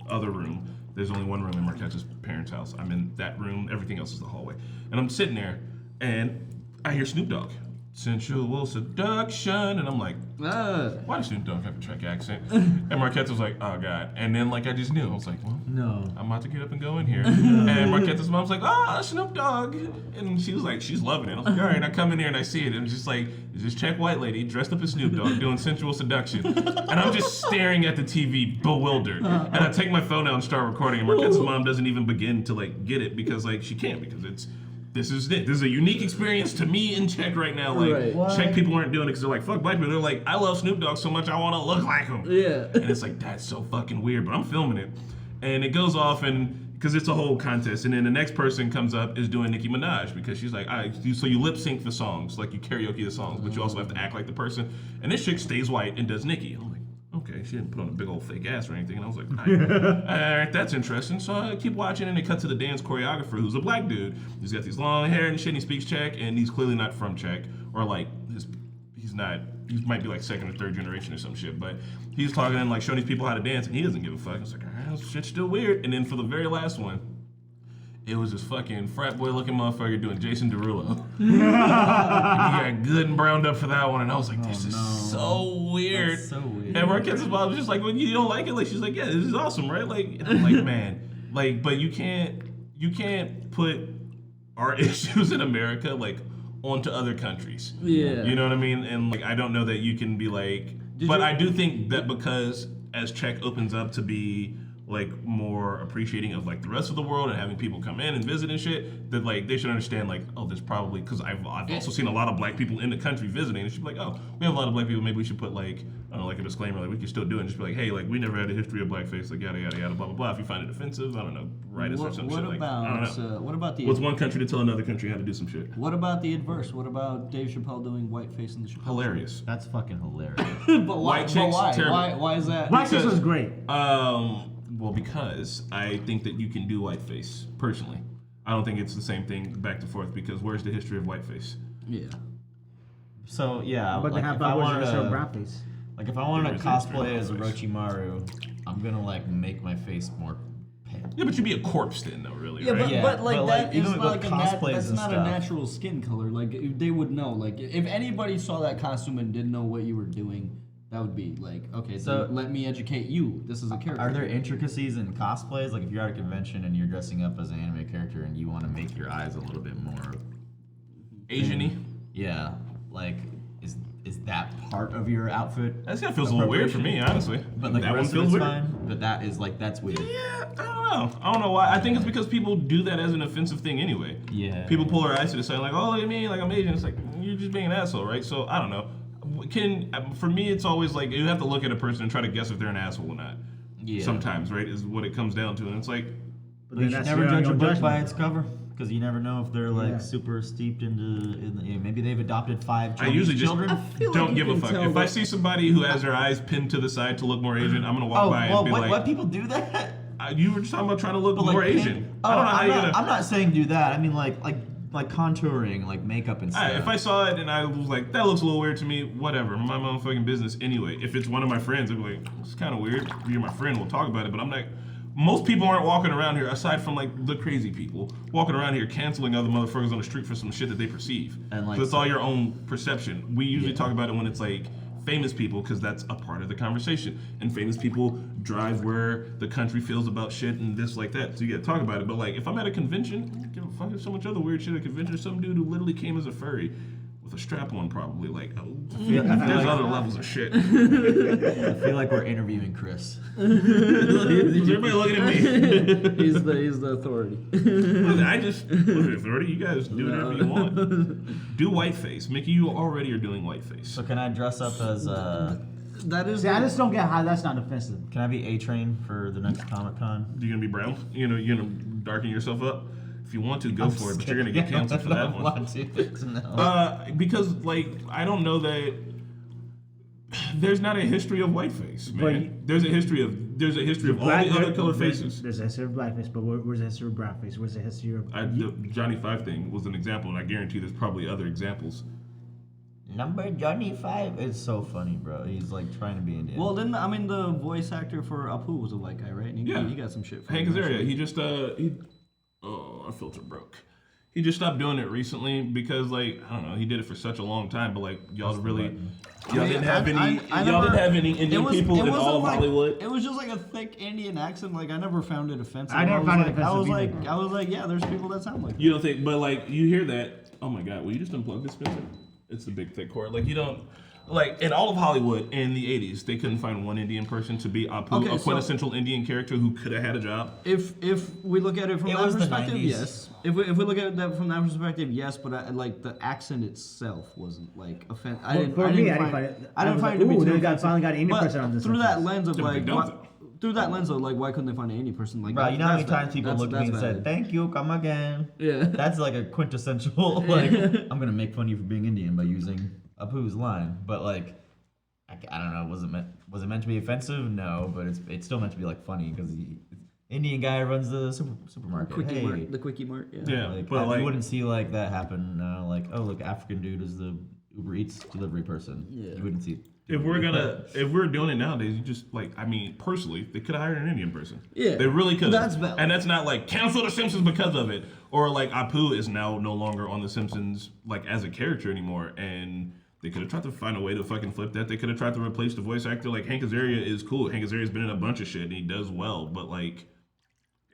other room. There's only one room in Marquette's parents' house. I'm in that room. Everything else is the hallway. And I'm sitting there, and I hear Snoop Dogg. Sensual seduction, and I'm like, why does Snoop Dogg have a Czech accent? And Marquette was like, oh god. And then like I just knew. I was like, well, No. I'm about to get up and go in here. And Marquette's mom's like, oh, Snoop Dogg. And she was like, she's loving it. I was like, all right, I come in here and I see it. And it's just like, it's this Czech white lady dressed up as Snoop Dogg doing sensual seduction. And I'm just staring at the TV, bewildered. And I take my phone out and start recording. And Marquette's mom doesn't even begin to like get it because like she can't, because this is it. This is a unique experience to me in Czech right now. Like, Right. Czech people aren't doing it because they're like, fuck black people. They're like, I love Snoop Dogg so much, I want to look like him. Yeah. And it's like, that's so fucking weird, but I'm filming it. And it goes off, and because it's a whole contest. And then the next person comes up is doing Nicki Minaj because she's like, so you lip sync the songs, like you karaoke the songs, but you also have to act like the person. And this chick stays white and does Nicki. I'm like, okay, she didn't put on a big old fake ass or anything. And I was like, all right, that's interesting. So I keep watching, and they cut to the dance choreographer, who's a black dude. He's got these long hair and shit, and he speaks Czech, and he's clearly not from Czech, or like, he might be like second or third generation or some shit, but he's talking and like showing these people how to dance, and he doesn't give a fuck. I was like, all right, this shit's still weird. And then for the very last one, it was this fucking frat boy looking motherfucker doing Jason Derulo. And he got good and browned up for that one, and I was like, this is so weird. That's so weird. And Marquette's mom was just like, well, you don't like it? Like, she's like, yeah, this is awesome, right? Like, and I'm like, man, like, but you can't put our issues in America, like, onto other countries. Yeah. You know what I mean? And like, I don't know that you can be like, I do think that because as Czech opens up to be like more appreciating of like the rest of the world and having people come in and visit and shit, that like they should understand like, oh, there's probably, because I've also seen a lot of black people in the country visiting, and she'd be like, oh, we have a lot of black people, maybe we should put like, I don't know, like a disclaimer, like we can still do it, and just be like, hey, like we never had a history of blackface, like yada yada yada, blah blah blah. If you find it offensive, I don't know, write us or some shit. Like, I don't know. What about the What's one country to tell another country how to do some shit? What about the adverse? What about Dave Chappelle doing whiteface in the Chappelle? Hilarious. That's fucking hilarious. But why? White chicks, terrible. Why is that? Black Chicks was great. Well, because I think that you can do whiteface personally. I don't think it's the same thing back to forth because where's the history of whiteface? Yeah. So yeah, But like they have if I wanted show to, brown face. like if I wanted to There is cosplay as different ways. Orochimaru, I'm gonna like make my face more pale. Yeah, but you'd be a corpse then, though, really, Yeah, right? but, Yeah, but like but, that like, is even not with like cosplays that's and not a stuff. natural skin color. Like they would know. Like if anybody saw that costume and didn't know what you were doing, that would be like, okay, So- then let me educate you. This is a character. Are there intricacies in cosplays? Like if you're at a convention and you're dressing up as an anime character and you want to make your eyes a little bit more, Asian-y. yeah, like is that part of your outfit? That kind of feels a little weird for me, honestly. But like that the one rest of feels it's weird. fine. But that is like that's weird. Yeah, I don't know. I don't know why. I think it's because people do that as an offensive thing anyway. Yeah. People pull their eyes to the side like, oh, look at me, like I'm Asian. It's like, you're just being an asshole, right? So, I don't know. For me, it's always like, you have to look at a person and try to guess if they're an asshole or not. Yeah. Sometimes, right, is what it comes down to. And it's like, But You then should that's never your judge a own book judgment. by its cover because you never know if they're like Yeah. super steeped maybe they've adopted 5 I children. usually just feel like don't you give a can fuck. tell If I that- see somebody who has their eyes pinned to the side to look more Asian, I'm going to walk Oh, by well, and be what like, people do that? you were just talking about trying to look But, more like, Asian. pink- I don't know how I'm you're not, going to... I'm not saying do that. I mean like contouring, like makeup and stuff. If I saw it and I was like, that looks a little weird to me, whatever. My motherfucking business anyway. If it's one of my friends, I'd be like, it's kind of weird. You're my friend, we'll talk about it. But I'm not. Most people aren't walking around here, aside from like the crazy people, walking around here canceling other motherfuckers on the street for some shit that they perceive. And, like, so it's all your own perception. We usually talk about it when it's like famous people because that's a part of the conversation. And famous people drive where the country feels about shit and this like that. So you gotta talk about it. But like if I'm at a convention, I don't give a fuck. There's so much other weird shit at a convention. There's some dude who literally came as a furry with a strap on probably. Like, oh, there's other levels of shit. I feel like we're interviewing Chris. Is everybody looking at me? he's the authority. I just look at authority. You guys do whatever you want. Do whiteface. Mickey, you already are doing whiteface. So can I dress up as That is. See, I just don't get how that's not offensive. can I be A-Train for the next Comic Con? You're gonna be brown. You're gonna darken yourself up. If you want to, go for it. But you're gonna get canceled for that one. Because like I don't know that there's not a history of whiteface, man. There's a history of all the other color faces. There's a history of blackface, but where's the history of brownface? Where's the history of... The Johnny Five thing was an example, and I guarantee there's probably other examples. Number Johnny 5. It's so funny, bro. He's like trying to be Indian. Well, then I mean the voice actor for Apu was a white guy, right? And he got some shit. For Hank him, Azaria, actually. he just our filter broke. He just stopped doing it recently because like I don't know, he did it for such a long time, but like y'all didn't have any Indian people in all of Hollywood. It was just like a thick Indian accent. Like I never found it offensive. I never found it offensive I was either. like, yeah, there's people that sound like. You don't think, but like you hear that? Oh my God, will you just unplug this, Spencer? It's the big thick cord. Like you don't. Like in all of Hollywood in the 80s, they couldn't find one Indian person to be Okay, a so- quintessential Indian character who could have had a job. If we look at it from It that was the perspective, 90s. yes. If we look at that from that perspective, yes. But like the accent itself wasn't like offensive. I didn't find it to be too they offensive. finally got an Indian But person on this. through that episode. lens of Yeah, but they like, don't, through that lens of like, why couldn't they find any person like? bro, that? you know how many That's times valid. people looked at me and That's said, valid. "Thank you, come again." Yeah. That's like a quintessential like I'm gonna make fun of you for being Indian by using Apu's line, but like. I don't know. Was it meant to be offensive? No, but it's still meant to be like funny because the Indian guy runs the supermarket. Quickie Hey, Mart, the Quickie Mart. Yeah. Yeah, like, but like you wouldn't see like that happen. Like, oh look, African dude is the Uber Eats delivery person. Yeah. You wouldn't see. if we're doing it nowadays, you just like I mean personally, they could have hired an Indian person. Yeah, they really could. that's valid. And that's not like cancel the Simpsons because of it, or like Apu is now no longer on the Simpsons like as a character anymore, and. They could have tried to find a way to fucking flip that. They could have tried to replace the voice actor. Like Hank Azaria is cool. Hank Azaria's been in a bunch of shit and he does well. But like,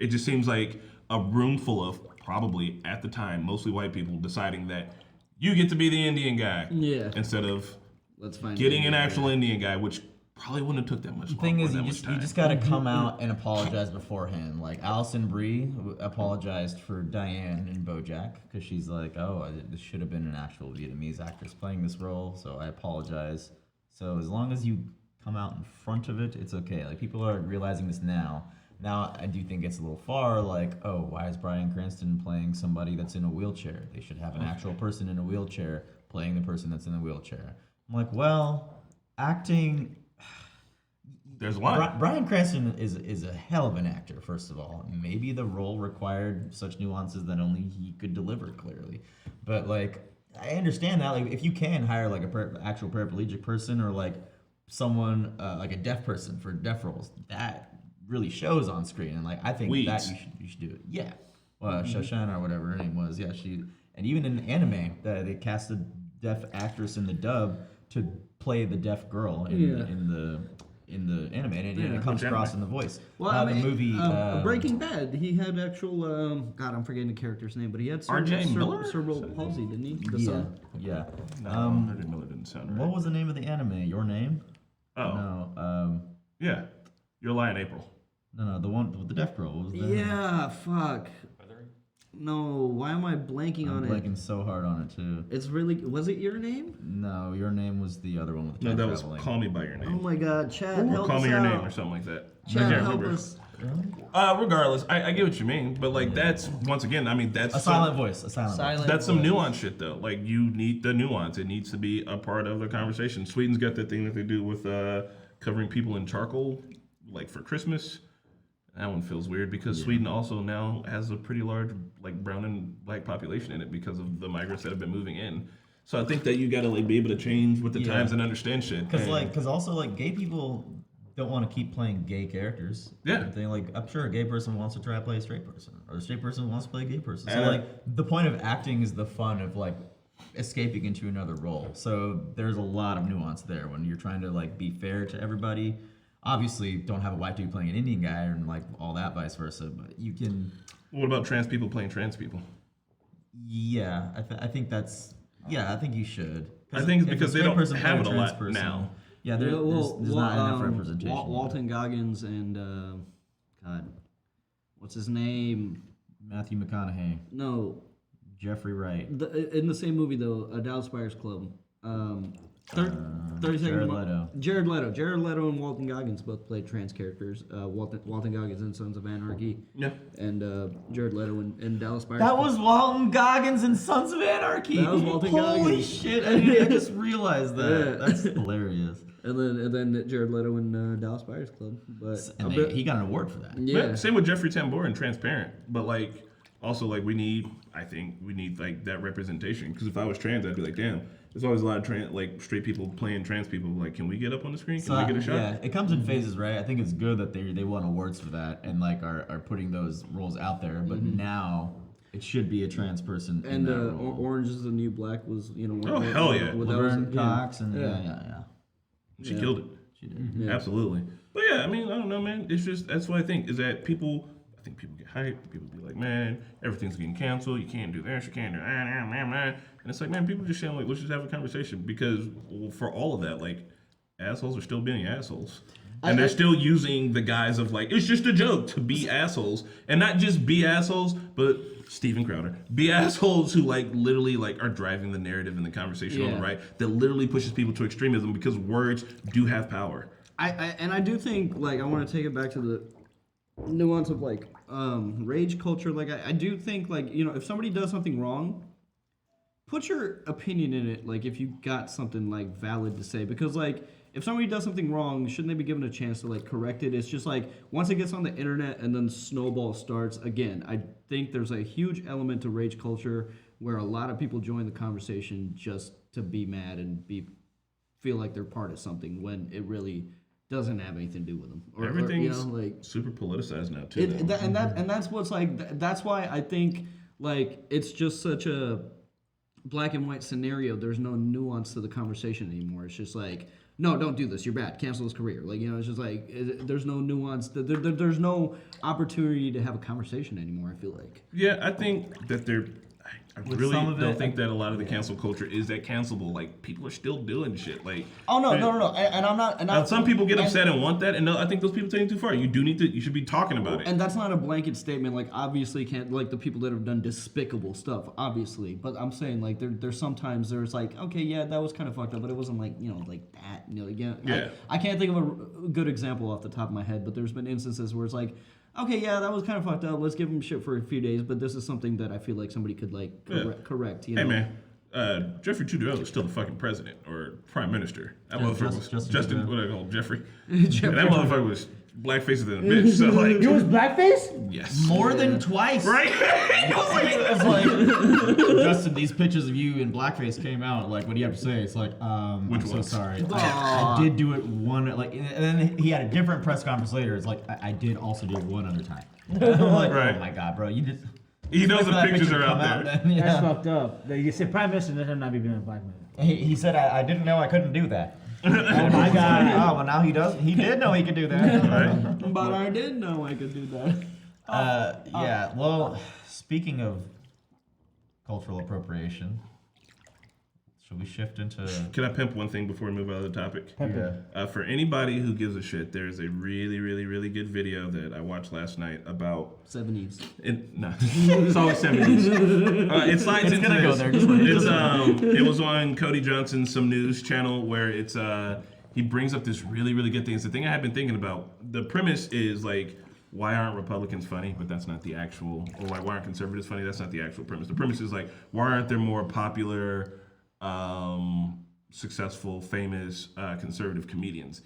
it just seems like a room full of probably at the time mostly white people deciding that you get to be the Indian guy. Yeah. Instead of Let's find getting an actual Indian guy, which probably wouldn't have took that much. The thing is, that you much time. just gotta come out and apologize beforehand. Like Alison Brie apologized for Diane in BoJack because she's like, "Oh, this should have been an actual Vietnamese actress playing this role, so I apologize." So as long as you come out in front of it, it's okay. Like people are realizing this now. Now I do think it's a little far. Like, oh, why is Bryan Cranston playing somebody that's in a wheelchair? They should have an actual person in a wheelchair playing the person that's in the wheelchair. I'm like, well, acting. There's a lot. Bryan Cranston is a hell of an actor. First of all, maybe the role required such nuances that only he could deliver clearly. But like, I understand that. Like, if you can hire like a actual paraplegic person or like someone like a deaf person for deaf roles, that really shows on screen. And like, I think that you should do it. Yeah. Well, Shoshana or whatever her name was. Yeah, she. And even in anime, they cast a deaf actress in the dub to play the deaf girl in the anime, and it comes across in the voice. Well, the movie Breaking Bad, he had actual. God, I'm forgetting the character's name, but he had R.J. Miller? cerebral palsy, didn't he? The son. Yeah. No, R.J. Miller didn't sound right. What was the name of the anime? Your Name? Oh. No. Yeah. You're lying, April. No, the one with the deaf girl. What was the Yeah, fuck. No, why am I blanking on I'm it? blanking so hard on it too. It's really. Was it Your Name? No, Your Name was the other one with the No, time that was traveling. Call Me By Your Oh Name. my God, Chad, Or help Call us Me Your out. Name or something like that. I Chad, can't help remember. us. Regardless, I get what you mean, but like that's once again, I mean that's A silent voice. A silent voice. Silent That's some voice. nuance shit though. Like you need the nuance. It needs to be a part of the conversation. Sweden's got that thing that they do with covering people in charcoal, like for Christmas. That one feels weird because Sweden also now has a pretty large like brown and black population in it because of the migrants that have been moving in. So I think that you gotta like be able to change with the times and understand shit. Because also like gay people don't want to keep playing gay characters. Yeah. They like I'm sure a gay person wants to try to play a straight person, or a straight person wants to play a gay person. So And, like the point of acting is the fun of like escaping into another role. So there's a lot of nuance there when you're trying to like be fair to everybody. Obviously, don't have a white dude playing an Indian guy and like all that vice versa. But you can. What about trans people playing trans people? Yeah, I think that's. Yeah, I think you should. I think it's if because a they straight don't person have playing it a a trans lot person, now. Yeah, there's not enough representation. Walton Goggins and God, what's his name? Matthew McConaughey, No, Jeffrey Wright, in the same movie though, Dallas Buyers Club. 30 Jared Seconds. Leto. Jared Leto and Walton Goggins both played trans characters. Walton Goggins in Sons of Anarchy. Yeah. And Jared Leto in Dallas Buyers That Club. was Walton Goggins in Sons of Anarchy. That was Walton Holy Goggins. shit! I just realized that. Yeah. That's hilarious. And then Jared Leto in Dallas Buyers Club. But And he got an award for that. yeah. Same with Jeffrey Tambor in Transparent, but like also like I think we need like that representation because if I was trans, I'd be like, damn, there's always a lot of like straight people playing trans people. Like, can we get up on the screen? Can we get a shot? Yeah, it comes in phases, right? I think it's good that they won awards for that and like are putting those roles out there. But now it should be a trans person in And that role. Orange is the New Black was, Oh, hell yeah. that was- Laverne yeah. Cox and yeah. She killed it. She did. Yeah. Absolutely. But yeah, I mean, I don't know, man. It's just that's what I think is that I think people get hyped. People be like, man, everything's getting canceled. You can't do this. You can't do that. And it's like, man, people just saying like, let's just have a conversation because for all of that, like, assholes are still being assholes. And they're still using the guise of like, it's just a joke to be assholes. And not just be assholes, but Steven Crowder. Be assholes who like literally like are driving the narrative and the conversation on the right that literally pushes people to extremism because words do have power. I do think like I want to take it back to the nuance of like rage culture. Like I do think like, you know, if somebody does something wrong, put your opinion in it. Like if you got something like valid to say, because like if somebody does something wrong, shouldn't they be given a chance to like correct it? It's just like once it gets on the internet and then snowball starts again. I think there's a huge element to rage culture where a lot of people join the conversation just to be mad and feel like they're part of something when it really doesn't have anything to do with them. Everything's like super politicized now too. and that's what's like. That's why I think like it's just such a black and white scenario. There's no nuance to the conversation anymore. It's just like, no, don't do this. You're bad. Cancel his career. Like, you know, it's just like there's no nuance. There's no opportunity to have a conversation anymore. I feel like. Yeah, I think that I With really some of don't it, think that a lot of the cancel culture is that cancelable. Like people are still doing shit. Like Oh no. And I'm not. now, some people get upset and want that, and no, I think those people take it too far. You should be talking about it. And that's not a blanket statement. Like, obviously, can't like the people that have done despicable stuff, obviously. But I'm saying like there's sometimes there's like, okay, yeah, that was kind of fucked up, but it wasn't like, you know, like that. You know, Yeah. I can't think of a good example off the top of my head, but there's been instances where it's like, okay, yeah, that was kind of fucked up. Let's give them shit for a few days, but this is something that I feel like somebody could like correct. You know? Hey man, Jeffrey Trudeau is still the fucking president or prime minister. That motherfucker was Justin Justin. Trudeau. What do I call him? Jeffrey. And that motherfucker was blackface than a bitch. So like, You was blackface? yes, More than twice. right. It's like, Justin, these pictures of you in blackface came out. Like, what do you have to say? It's like, Which I'm so ones? sorry. I did do it one, like, and then he had a different press conference later. It's like, I did also do it one other time. I'm like, Right. oh my god, bro, you just. He knows wait for the that pictures picture are to out come there. then, That's yeah. fucked up. You said prime minister, let him not be being a black man. He said, I didn't know I couldn't do that. Oh my god. Oh, well, now he does. He did know he could do that. Right? But I did know I could do that. Yeah, well, speaking of cultural appropriation, should we shift into. Can I pimp one thing before we move out of the topic? Yeah. For anybody who gives a shit, there's a really, really, really good video that I watched last night about 70s. No, it's always 70s. It slides into gonna go this. there, just wait. It was on Cody Johnson's some news channel where it's he brings up this really, really good thing. It's the thing I have been thinking about. The premise is like, why aren't Republicans funny? But that's not the actual, or why aren't conservatives funny? That's not the actual premise. The premise is like, why aren't there more popular, successful, famous conservative comedians?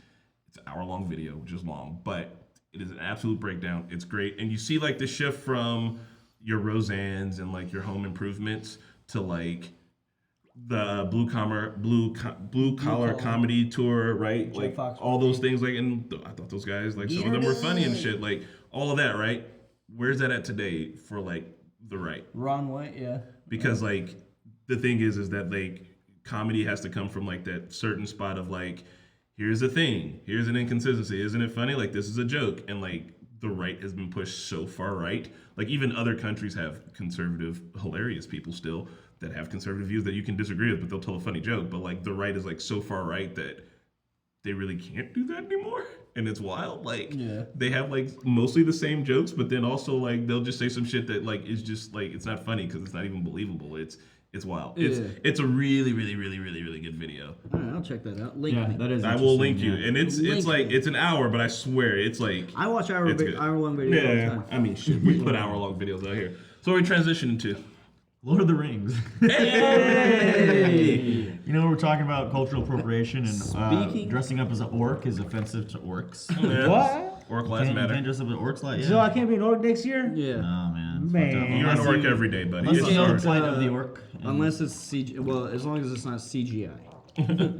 It's an hour-long video, which is long, but it is an absolute breakdown. It's great, and you see like the shift from your Roseannes and like your Home Improvements to like the blue collar comedy tour, right? Like Fox all those things. Like, and I thought those guys, like some of them were funny and shit. Like all of that, right? Where's that at today for like the right? Ron White, yeah. Because like the thing is that like comedy has to come from like that certain spot of like, here's a thing, here's an inconsistency, isn't it funny? Like this is a joke, and like the right has been pushed so far right. Like even other countries have conservative, hilarious people still that have conservative views that you can disagree with, but they'll tell a funny joke. But like the right is like so far right that they really can't do that anymore. And it's wild. Like they have like mostly the same jokes, but then also like they'll just say some shit that like is just like, it's not funny because it's not even believable. It's wild. It's a really, really, really, really, really good video. All right, I'll check that out. Link me. that is. I will link you. yeah. And it's like, it's an hour, but I swear it's like, I watch it's good. hour-long videos all the yeah, time. I mean shit, we put hour-long videos out here. So we transition into Lord of the Rings. Hey! You know, we're talking about cultural appropriation and Speaking- dressing up as an orc is offensive to orcs. What? Orc lives You matter. can't dress up as orcs like So I can't be an orc next year? Yeah. Oh man. it's Man. fucked up. You're an Unless orc you- every day, buddy. Unless It's you know the hard. plight of the orc. Unless it's CG. Well, as long as it's not CGI.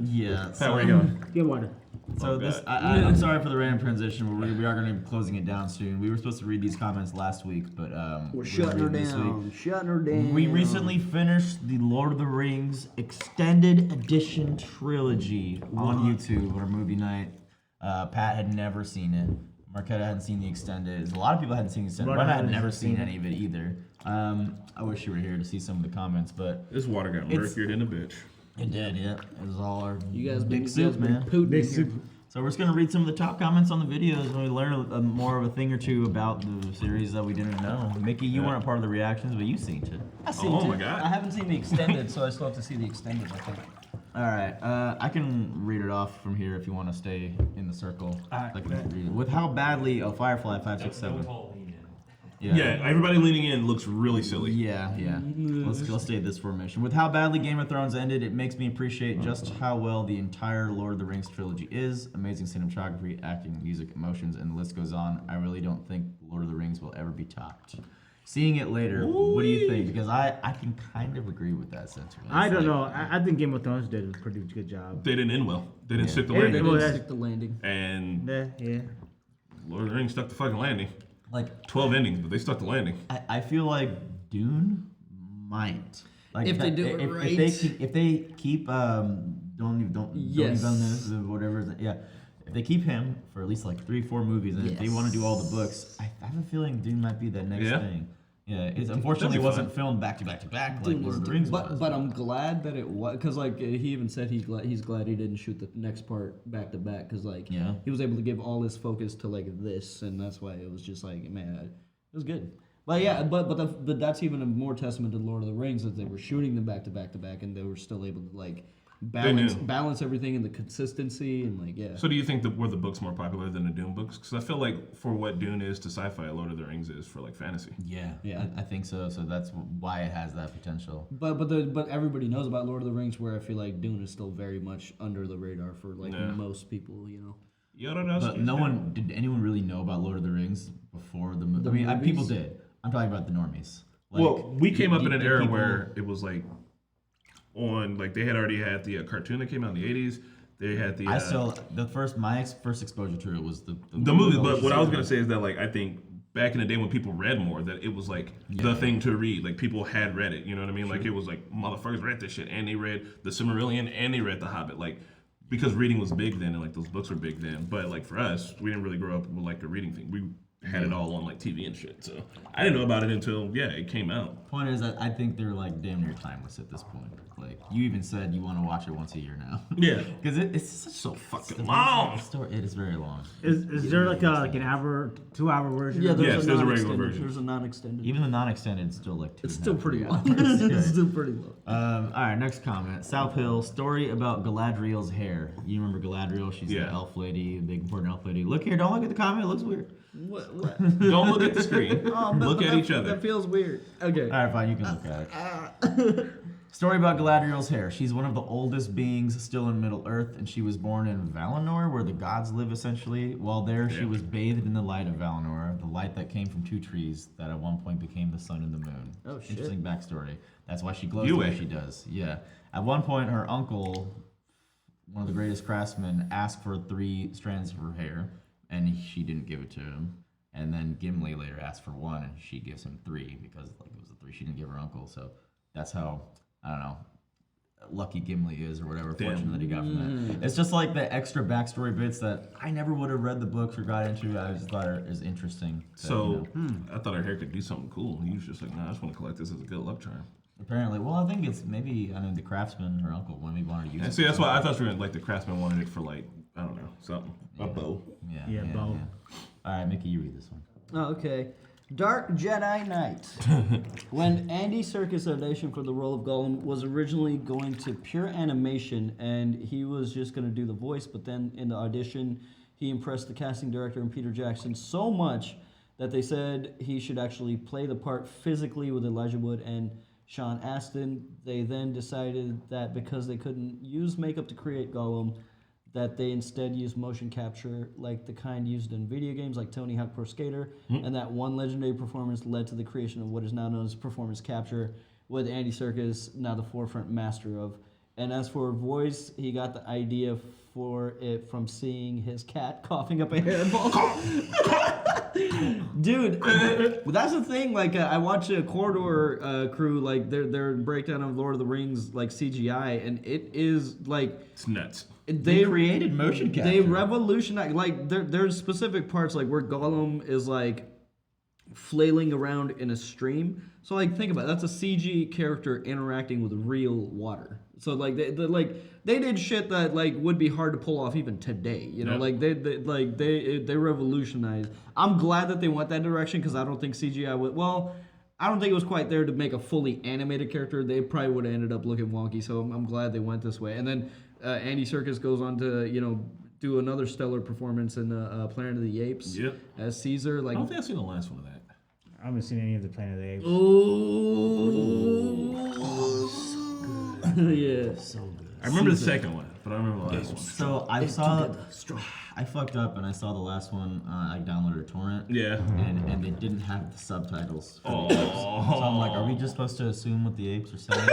Yeah. Pat, where you going? Get water. So this, I'm sorry for the random transition. But we are going to be closing it down soon. We were supposed to read these comments last week, but We're gonna shutting her read them this week. down. Shutting her down. We recently finished the Lord of the Rings Extended Edition trilogy on YouTube on our movie night. Pat had never seen it. Marquetta hadn't seen the extended. A lot of people hadn't seen the extended. Rona Rona had hadn't never seen seen any of it either. I wish you were here to see some of the comments, but This water got murkier in a bitch. it did. Yeah, it was all our You guys big been soup, man. Putin Big here. soup. So we're just gonna read some of the top comments on the videos, and we learn more of a thing or two about the series that we didn't know. Mickey, you weren't a part of the reactions, but you seen it. I seen Oh it. my God. I haven't seen the extended, so I still have to see the extended, I think. All right, I can read it off from here if you want to stay in the circle. Alright, I can read it. With how badly Firefly 567. Yeah, everybody leaning in looks really silly. Yeah. Let's stay at this formation. With how badly Game of Thrones ended, it makes me appreciate just how well the entire Lord of the Rings trilogy is. Amazing cinematography, acting, music, emotions, and the list goes on. I really don't think Lord of the Rings will ever be topped. Seeing it later, what do you think? Because I can kind of agree with that sentiment. I It's don't like- know. I think Game of Thrones did a pretty good job. They didn't end well. They didn't stick the They They landing. Well, didn't that's- stick the landing. And Yeah. Lord of the Rings stuck the fucking landing. Like 12 endings, but they stuck the landing. I feel like Dune might. Like If they do it right. if they keep Yes. whatever, yeah. If they keep him for at least like 3-4 movies, and if they want to do all the books, I have a feeling Dune might be that next Yeah. thing. Yeah, it unfortunately be wasn't fun. filmed back to back to back like Dude, Lord of the Rings was. but I'm glad that it was, because like he even said he's glad he didn't shoot the next part back to back, because like Yeah. he was able to give all his focus to like this, and that's why it was just like, man, it was good. But yeah, but that's even a more testament to Lord of the Rings, that they were shooting them back to back to back, and they were still able to like balance everything in the consistency and like So do you think that were the books more popular than the Dune books? Because I feel like for what Dune is to sci-fi, Lord of the Rings is for like fantasy. Yeah, Yeah. I think so. So that's why it has that potential. But everybody knows about Lord of the Rings, where I feel like Dune is still very much under the radar for like Yeah. most people, you know. But did anyone really know about Lord of the Rings before the movie? I mean, movies? people did. I'm talking about the normies. Like, Well, we came up in an did era people- where it was like on like they had already had the cartoon that came out in the 80s. They had the my first exposure to it was the movie. But what I was gonna say is that like I think back in the day when people read more, that it was like the thing to read. Like people had read it. You know what I mean? Like it was like motherfuckers read this shit, and they read the Silmarillion, and they read the Hobbit. Like because reading was big then, and like those books were big then. But like for us, we didn't really grow up with like a reading thing. We had it all on like TV and shit. So I didn't know about it until it came out. Point is that I think they're like damn near timeless at this point. Like you even said you want to watch it once a year now. Yeah. Because it's such So fucking the long. story. It is very long. Is there like an hour, 2 hour version? Yeah, of it? Yes, there's a regular non-extended. version. There's a non-extended. Even the non-extended is still like 2. It's still pretty long. It's It's good. still pretty long. All right, next comment. South Hill, story about Galadriel's hair. You remember Galadriel? She's the elf lady, the big important elf lady. Look here, don't look at the comment. It looks weird. What? Don't look at the screen. Look at each other. That feels weird. Okay. All right, fine. You can look at it. Story about Galadriel's hair. She's one of the oldest beings still in Middle Earth, and she was born in Valinor, where the gods live, essentially. While there, she was bathed in the light of Valinor, the light that came from 2 trees that at one point became the sun and the moon. Oh, shit. Interesting backstory. That's why she glows the way she does. Yeah. At one point, her uncle, one of the greatest craftsmen, asked for 3 strands of her hair, and she didn't give it to him. And then Gimli later asked for 1, and she gives him 3 because like it was the 3 she didn't give her uncle. So that's how, I don't know, lucky Gimli is or whatever fortune that he got from that. It's just like the extra backstory bits that I never would have read the books or got into. I just thought it was interesting. That, So I thought her hair could do something cool. He was just like, nah, I just want to collect this as a good luck charm. apparently, well, I think it's maybe, I mean, the craftsman, her uncle, maybe wanted to use And it. see, that's why I thought you were like the craftsman wanted it for like, I don't know, something. A bow. Yeah, bow. All right, Mickey, you read this one. Oh, okay. Dark Jedi Knight. When Andy Serkis auditioned for the role of Gollum, was originally going to pure animation, and he was just going to do the voice, but then in the audition, he impressed the casting director and Peter Jackson so much that they said he should actually play the part physically with Elijah Wood and Sean Astin. They then decided that because they couldn't use makeup to create Gollum, that they instead used motion capture like the kind used in video games like Tony Hawk Pro Skater, and that one legendary performance led to the creation of what is now known as performance capture, with Andy Serkis now the forefront master of. And as for voice, he got the idea for it from seeing his cat coughing up a hairball. Dude, that's the thing. Like, I watched a Corridor crew, like their breakdown of Lord of the Rings, like CGI, and it is like It's nuts. they created motion capture. They revolutionized. Like there's specific parts like where Gollum is like flailing around in a stream. So like think about it, that's a CG character interacting with real water. So like they did shit that like would be hard to pull off even today. You know, Yeah. like they revolutionized. I'm glad that they went that direction because I don't think CGI would. Well, I don't think it was quite there to make a fully animated character. They probably would have ended up looking wonky. So I'm glad they went this way. And then Andy Serkis goes on to do another stellar performance in Planet of the Apes as Caesar. I Like don't think I've seen the last one of that. I haven't seen any of the Planet of the Apes. yeah. I remember the second one, but I don't remember the last one. So I fucked up and I saw the last one. I downloaded a torrent. Yeah. And they didn't have the subtitles. For Oh. the apes. So I'm like, are we just supposed to assume what the apes are saying?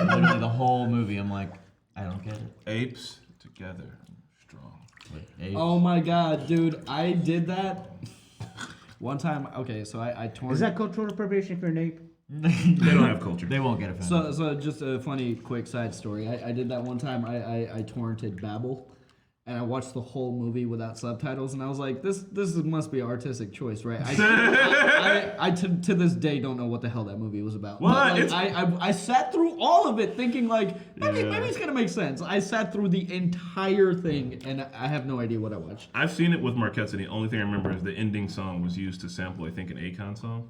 Literally the whole movie, I'm like, I don't get it. Apes together, strong. Like, apes. Oh my god, dude! I did that one time. Okay, so I torn. Is that cultural appropriation for an ape? They don't have culture. They won't get offended. So just a funny, quick side story. I did that one time. I torrented Babel, and I watched the whole movie without subtitles, and I was like, this must be an artistic choice, right? I to this day don't know what the hell that movie was about. What? But, like, I sat through all of it thinking like maybe it's gonna make sense. I sat through the entire thing, and I have no idea what I watched. I've seen it with Marquette, and the only thing I remember is the ending song was used to sample, I think, an Akon song.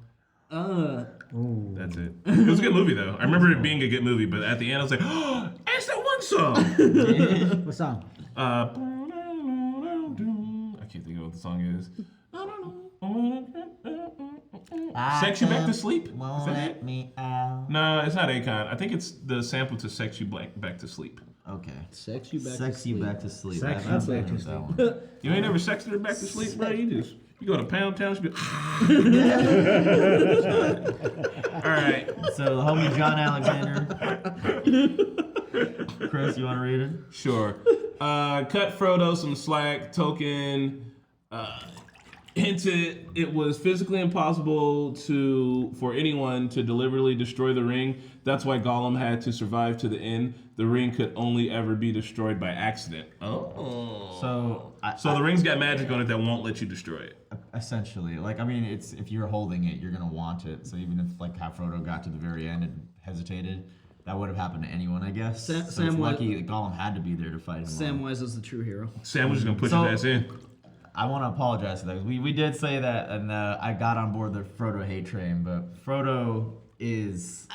That's it. It was a good movie, though. I remember it being a good movie, but at the end, I was like, oh, it's the one song. What song? I can't think of what the song is. Sex You Back to Sleep? Is Won't that let it? me out. No, it's not Akon. I think it's the sample to Sex You Back to Sleep. Okay. Sex you back. Sex to you sleep. back to sleep. Sex I haven't you back heard to that one. You ain't never sexed her back to sleep, bro? You go to Pound Town, she be all right. So the homie John Alexander. Chris, you want to read it? Sure. Cut Frodo some slack. Tolkien hinted it was physically impossible for anyone to deliberately destroy the ring. That's why Gollum had to survive to the end. The ring could only ever be destroyed by accident. Oh. So the ring's got magic on it that won't let you destroy it. essentially, like, I mean, it's if you're holding it, you're gonna want it. So even if like how Frodo got to the very end and hesitated, that would have happened to anyone, I guess. So it's lucky that Gollum had to be there to fight him. Samwise is the true hero. Sam was just gonna push So- his ass in. I want to apologize for that. We did say that, and I got on board the Frodo hate train, but Frodo is.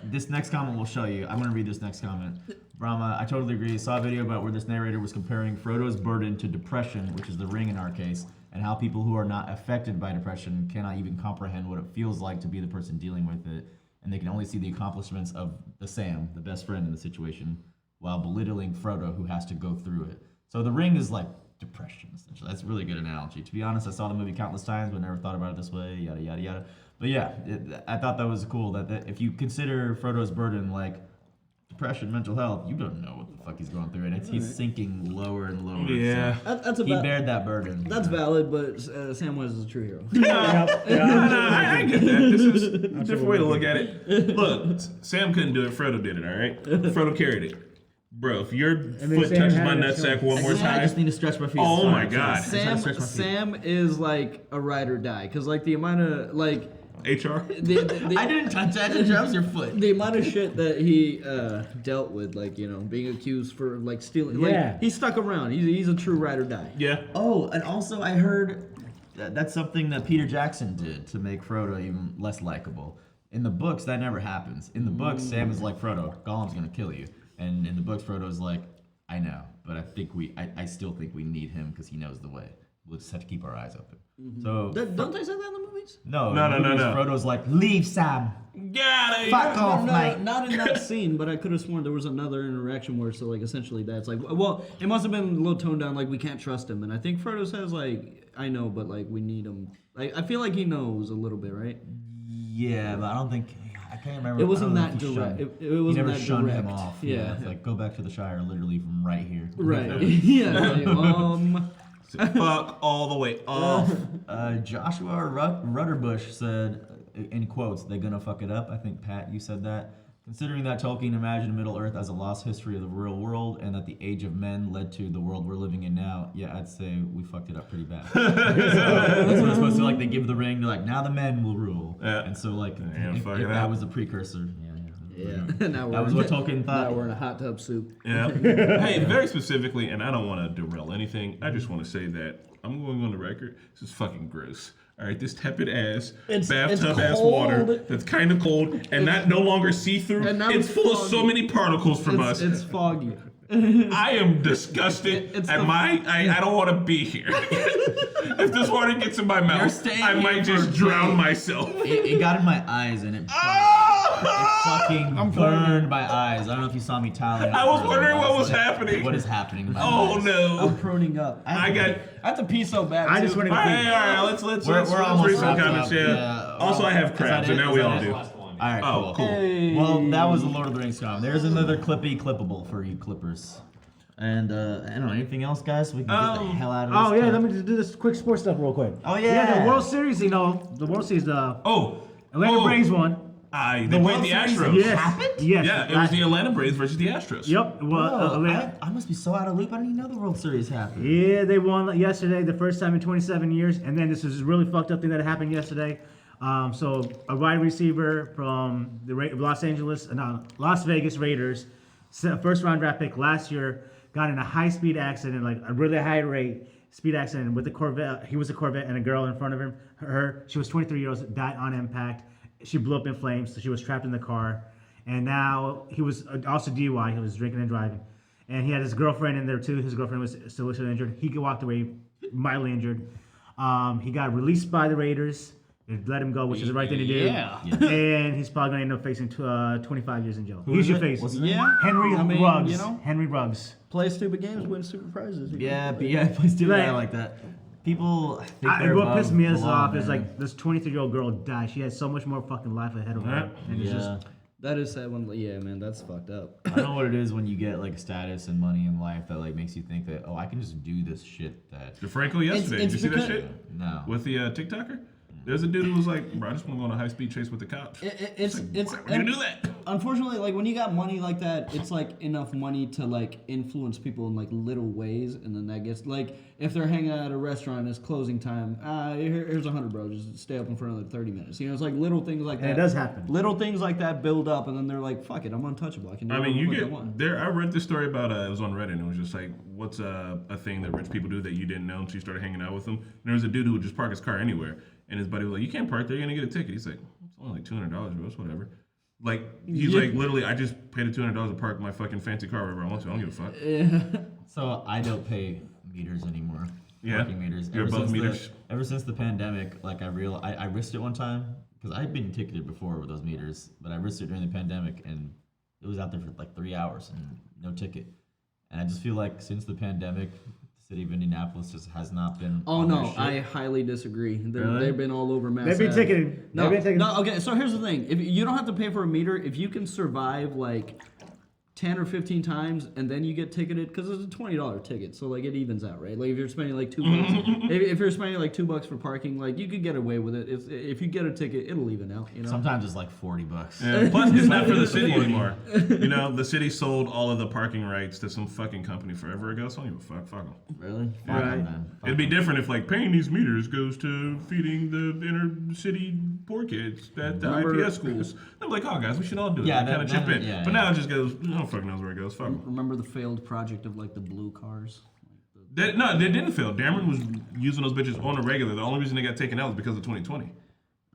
This next comment will show you. I'm going to read this next comment. Brahma, I totally agree. Saw a video about where this narrator was comparing Frodo's burden to depression, which is the ring in our case, and how people who are not affected by depression cannot even comprehend what it feels like to be the person dealing with it, and they can only see the accomplishments of the Sam, the best friend in the situation, while belittling Frodo, who has to go through it. So the ring is like depression, essentially. That's a really good analogy. To be honest, I saw the movie countless times, but never thought about it this way, yada, yada, yada. But yeah, I thought that was cool, that if you consider Frodo's burden like depression, mental health, you don't know what the fuck he's going through, and he's sinking lower and lower. Yeah. That's He bared that burden. That's valid, but Samwise is a true hero. No, I get that. This is a different way to look at it. Look, Sam couldn't do it. Frodo did it, all right? Frodo carried it. Bro, if your foot Sam touches had my it, nutsack so- one more I time, just need to stretch my feet. oh Sorry, my sorry. God. Sam is like a ride or die, because like the amount of like HR? I didn't touch that. That was your foot. the amount of shit that he dealt with, like, you know, being accused for like stealing. Yeah. Like, he stuck around. He's a true ride or die. Yeah. Oh, and also I heard that's something that Peter Jackson did to make Frodo even less likable. In the books, that never happens. In the books, Sam is like, Frodo, Gollum's gonna kill you. And in the books, Frodo's like, I know, but I still think we need him because he knows the way. We'll just have to keep our eyes open. So Don't they say that in the movies? no. No, in the no, no, movies, no. Frodo's like, leave Sam. Got it. Fuck off, mate. Not in that scene, but I could have sworn there was another interaction where, so like, essentially that's like, well, it must have been a little toned down, like, we can't trust him. And I think Frodo says, like, I know, but like, we need him. Like, I feel like he knows a little bit, right? Yeah, but I don't think I can't remember. It wasn't I don't know that if he direct. shunned- It wasn't he never that shunned direct. him off. Yeah. It's like, go back to the Shire, literally from right here. Right. Yeah. Fuck all the way off. Joshua Rudderbush said, in quotes, they're gonna fuck it up. I think, Pat, you said that. Considering that Tolkien imagined Middle-earth as a lost history of the real world and that the Age of Men led to the world we're living in now, yeah, I'd say we fucked it up pretty bad. So, that's what it's supposed to, like, they give the ring, they're like, now the men will rule. Yeah. And so, like, if fuck it that up. was a precursor, Yeah. Now that was what Tolkien Now thought. we're in a hot tub soup. Yeah. Hey, very specifically, and I don't want to derail anything. I just want to say that I'm going on the record. This is fucking gross. All right, this tepid ass bathtub ass cold. water that's kind of cold and not no longer see through. And now It's it's full of so foggy. many particles from us. It's foggy. I am disgusted It's at the- I don't want to be here. If this water gets in my mouth, staying I might here for just a drown day. myself. It got in my eyes and it fucking burned my eyes. I don't know if you saw me tiling. I was wondering what was happening. What is happening in my Oh eyes? no. I'm pruning up. I got. I have to pee so bad. I too. just wanted All to right, let's We're almost read some wrapped comments. up. Yeah. Yeah. Also, I have crabs, it? and now Is we that all it? do. All right, Oh, cool. cool. Well, that was the Lord of the Rings comment. There's another clippable for you clippers. And I don't know, anything else, guys? We can get the hell out of this. Oh yeah, time. let me just do this quick sports stuff real quick. Oh, Yeah, the yeah. World Series, you know, the World Series, Oh. Atlanta Braves won. They played World the Series Astros. Yes. happened? Yes. Yeah, it was the Atlanta Braves versus the Astros. Yep. Well, Oh, Atlanta. I must be so out of loop. I didn't even know the World Series happened. Yeah, they won yesterday, the first time in 27 years. And then this is a really fucked up thing that happened yesterday. So a wide receiver from the Las Vegas Raiders, first round draft pick last year, got in a high speed accident, like a really high rate speed accident with a Corvette. He was a Corvette and a girl in front of him. She was 23 years old, died on impact. She blew up in flames, so she was trapped in the car. and now he was also DUI. He was drinking and driving, and he had his girlfriend in there too. His girlfriend was still injured. He walked away mildly injured. He got released by the Raiders. They let him go, which is the right thing to do. Yeah. And he's probably going to end up facing 25 years in jail. He's your face. What's his name? Yeah. Henry I mean, Ruggs. you know, Henry Ruggs. play stupid games, win stupid prizes. Yeah, but yeah, please do Like- that like that. People think they're What above pissed me the law, off is man. like this 23-year-old girl died. She had so much more fucking life ahead of her. And it's just, That is sad one. Yeah, man, that's fucked up. I don't know what it is when you get like status and money in life that like makes you think that I can just do this shit that DeFranco yesterday. Did you see that shit? no. With the TikToker? There's a dude who was like, bro, I just want to go on a high-speed chase with the cops. It's Why would you do that? Unfortunately, like when you got money like that, it's like enough money to like influence people in like little ways, and then that gets like if they're hanging out at a restaurant and it's closing time, here's $100, bro, just stay open for another 30 minutes. You know, it's like little things like that. and it does happen. Little things like that build up, and then they're like, fuck it, I'm untouchable. I can do I mean, whatever you the fuck I get want. there. I read this story about it was on Reddit. And it was just like, what's a thing that rich people do that you didn't know until you started hanging out with them? And there was a dude who would just park his car anywhere, and his buddy was like, "You can't park there. You're gonna get a ticket." He's like, "It's only like $200, bro. It's whatever." Like he's like, literally, I just paid the $200 to park my fucking fancy car wherever I want to. I don't give a fuck. So I don't pay meters anymore. Yeah? Parking meters. You're above meters? Ever since the pandemic, like I risked it one time because I'd been ticketed before with those meters, but I risked it during the pandemic and it was out there for like 3 hours and no ticket. And I just feel like since the pandemic, the city of Indianapolis just has not been. Oh on no, their shit. I highly disagree. Really? They've been all over mass. They've been Ave. ticketed. No, They've been ticketed. no. Okay, so here's the thing: if you don't have to pay for a meter, if you can survive like 10 or 15 times, and then you get ticketed because it's a $20 ticket, so like it evens out, right? Like if you're spending like $2, if you're spending like $2 for parking, like you could get away with it. If you get a ticket, it'll even out. You know. Sometimes it's like $40. Yeah, plus, it's not for the city anymore. You know, the city sold all of the parking rights to some fucking company forever ago. So I don't give a fuck. Fuck them. Really? Fuck Right. them, man. Fuck It'd be different if like paying these meters goes to feeding the inner city poor kids at the Remember- IPS schools. I'm like, oh guys, we should all do it. Yeah, kind of chip in. yeah, but yeah. now it just goes. No fucking knows where it goes. Fuck 'em. Remember the failed project of like the blue cars? No, they didn't fail. Dameron was using those bitches on a regular. The only reason they got taken out was because of 2020.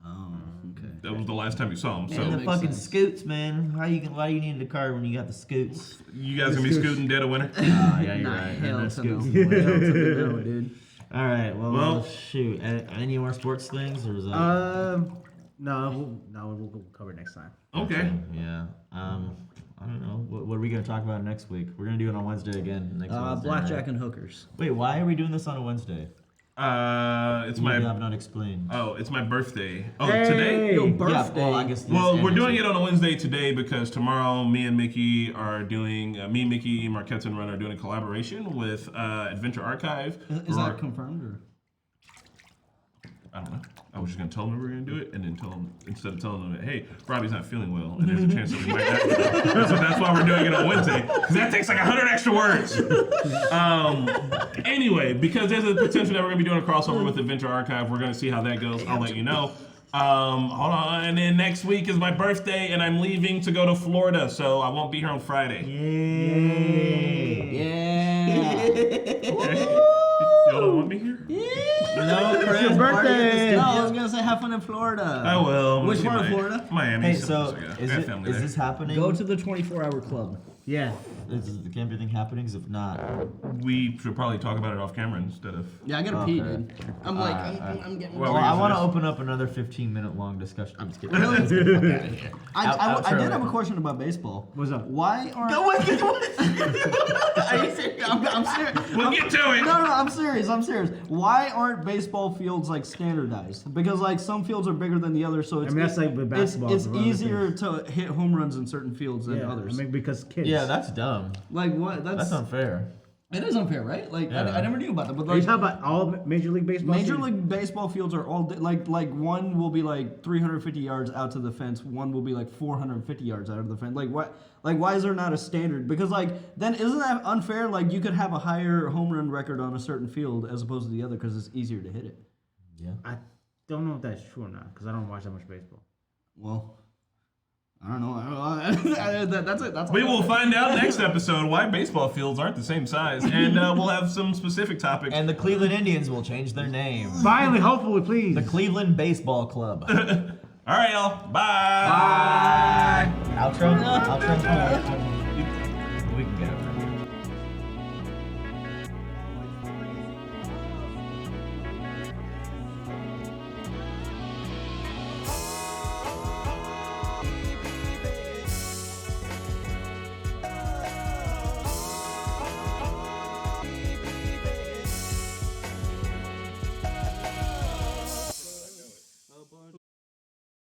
Oh, okay. That was the last time you saw them. And So the makes fucking sense. scoots, man. Why do you need a car when you got the scoots? you guys gonna be scooting dead of winter? Yeah, you're Nah, right. hell And the to no. scoots. Hell to no, dude. All right. Well, Well- shoot. Any more sports things, or is that? No, we'll cover it next time. Okay. Yeah. I don't know. What are we gonna talk about next week? We're gonna do it on Wednesday again. Next Wednesday, Blackjack right? and hookers. Wait, why are we doing this on a Wednesday? It's You have my not explained. it's my birthday. Oh, Hey! today. Yo, Yeah, birthday. well, I guess. this Well, and we're next doing week. it on a Wednesday today because tomorrow me and Mickey are doing me, Mickey, Marquette, and Run are doing a collaboration with Adventure Archive. Is that confirmed or? I don't know. I was just gonna tell them we were gonna do it, and then tell them instead of telling them that, hey, Robbie's not feeling well, and there's a chance that we might not. So that's why we're doing it on Wednesday, because that takes like 100 extra words. Anyway, because there's a potential that we're gonna be doing a crossover with Adventure Archive, we're gonna see how that goes. I'll let you know. Hold on, and then next week is my birthday, and I'm leaving to go to Florida, so I won't be here on Friday. Yeah. Okay. Y'all don't want me here? No, Chris. your birthday. No, I was gonna say have fun in Florida. I will. I'm Which gonna part see of Florida? Miami. Hey, someplace so like that. is I got it family is there. this happening? Go to the 24-hour club. Yeah. Is the camping thing happening? 'Cause if not, We should probably talk about it off camera instead of. Yeah, I gotta pee, Okay. dude. I'm like, I'm getting. Well, well, we I use want to this. open up another 15-minute long discussion. I'm just kidding. Really? Let's get the fuck out of here. I did have a question about baseball. What's up? Why aren't? No, wait, Are you serious? I'm serious. We'll get to it. No, I'm serious. I'm serious. Why aren't baseball fields like standardized? Because like some fields are bigger than the others, so it's mean, that's like with basketball, It's it's one of the easier to hit home runs in certain fields than Yeah. others. I mean, because kids. Yeah, that's dumb. Like what? That's unfair. It is unfair, right? Like Yeah. I never knew about that. But Are you like talking about all Major League Baseball? Major teams? League Baseball fields are all like one will be like 350 yards out to the fence, one will be like 450 yards out of the fence. Like what? Like why is there not a standard? Because like then isn't that unfair? Like you could have a higher home run record on a certain field as opposed to the other because it's easier to hit it. Yeah. I don't know if that's true or not because I don't watch that much baseball. Well, I don't know. That's it. That's We will find out next episode why baseball fields aren't the same size, and we'll have some specific topics. And the Cleveland Indians will change their name. Finally, hopefully, please. The Cleveland Baseball Club. All right, y'all. Bye.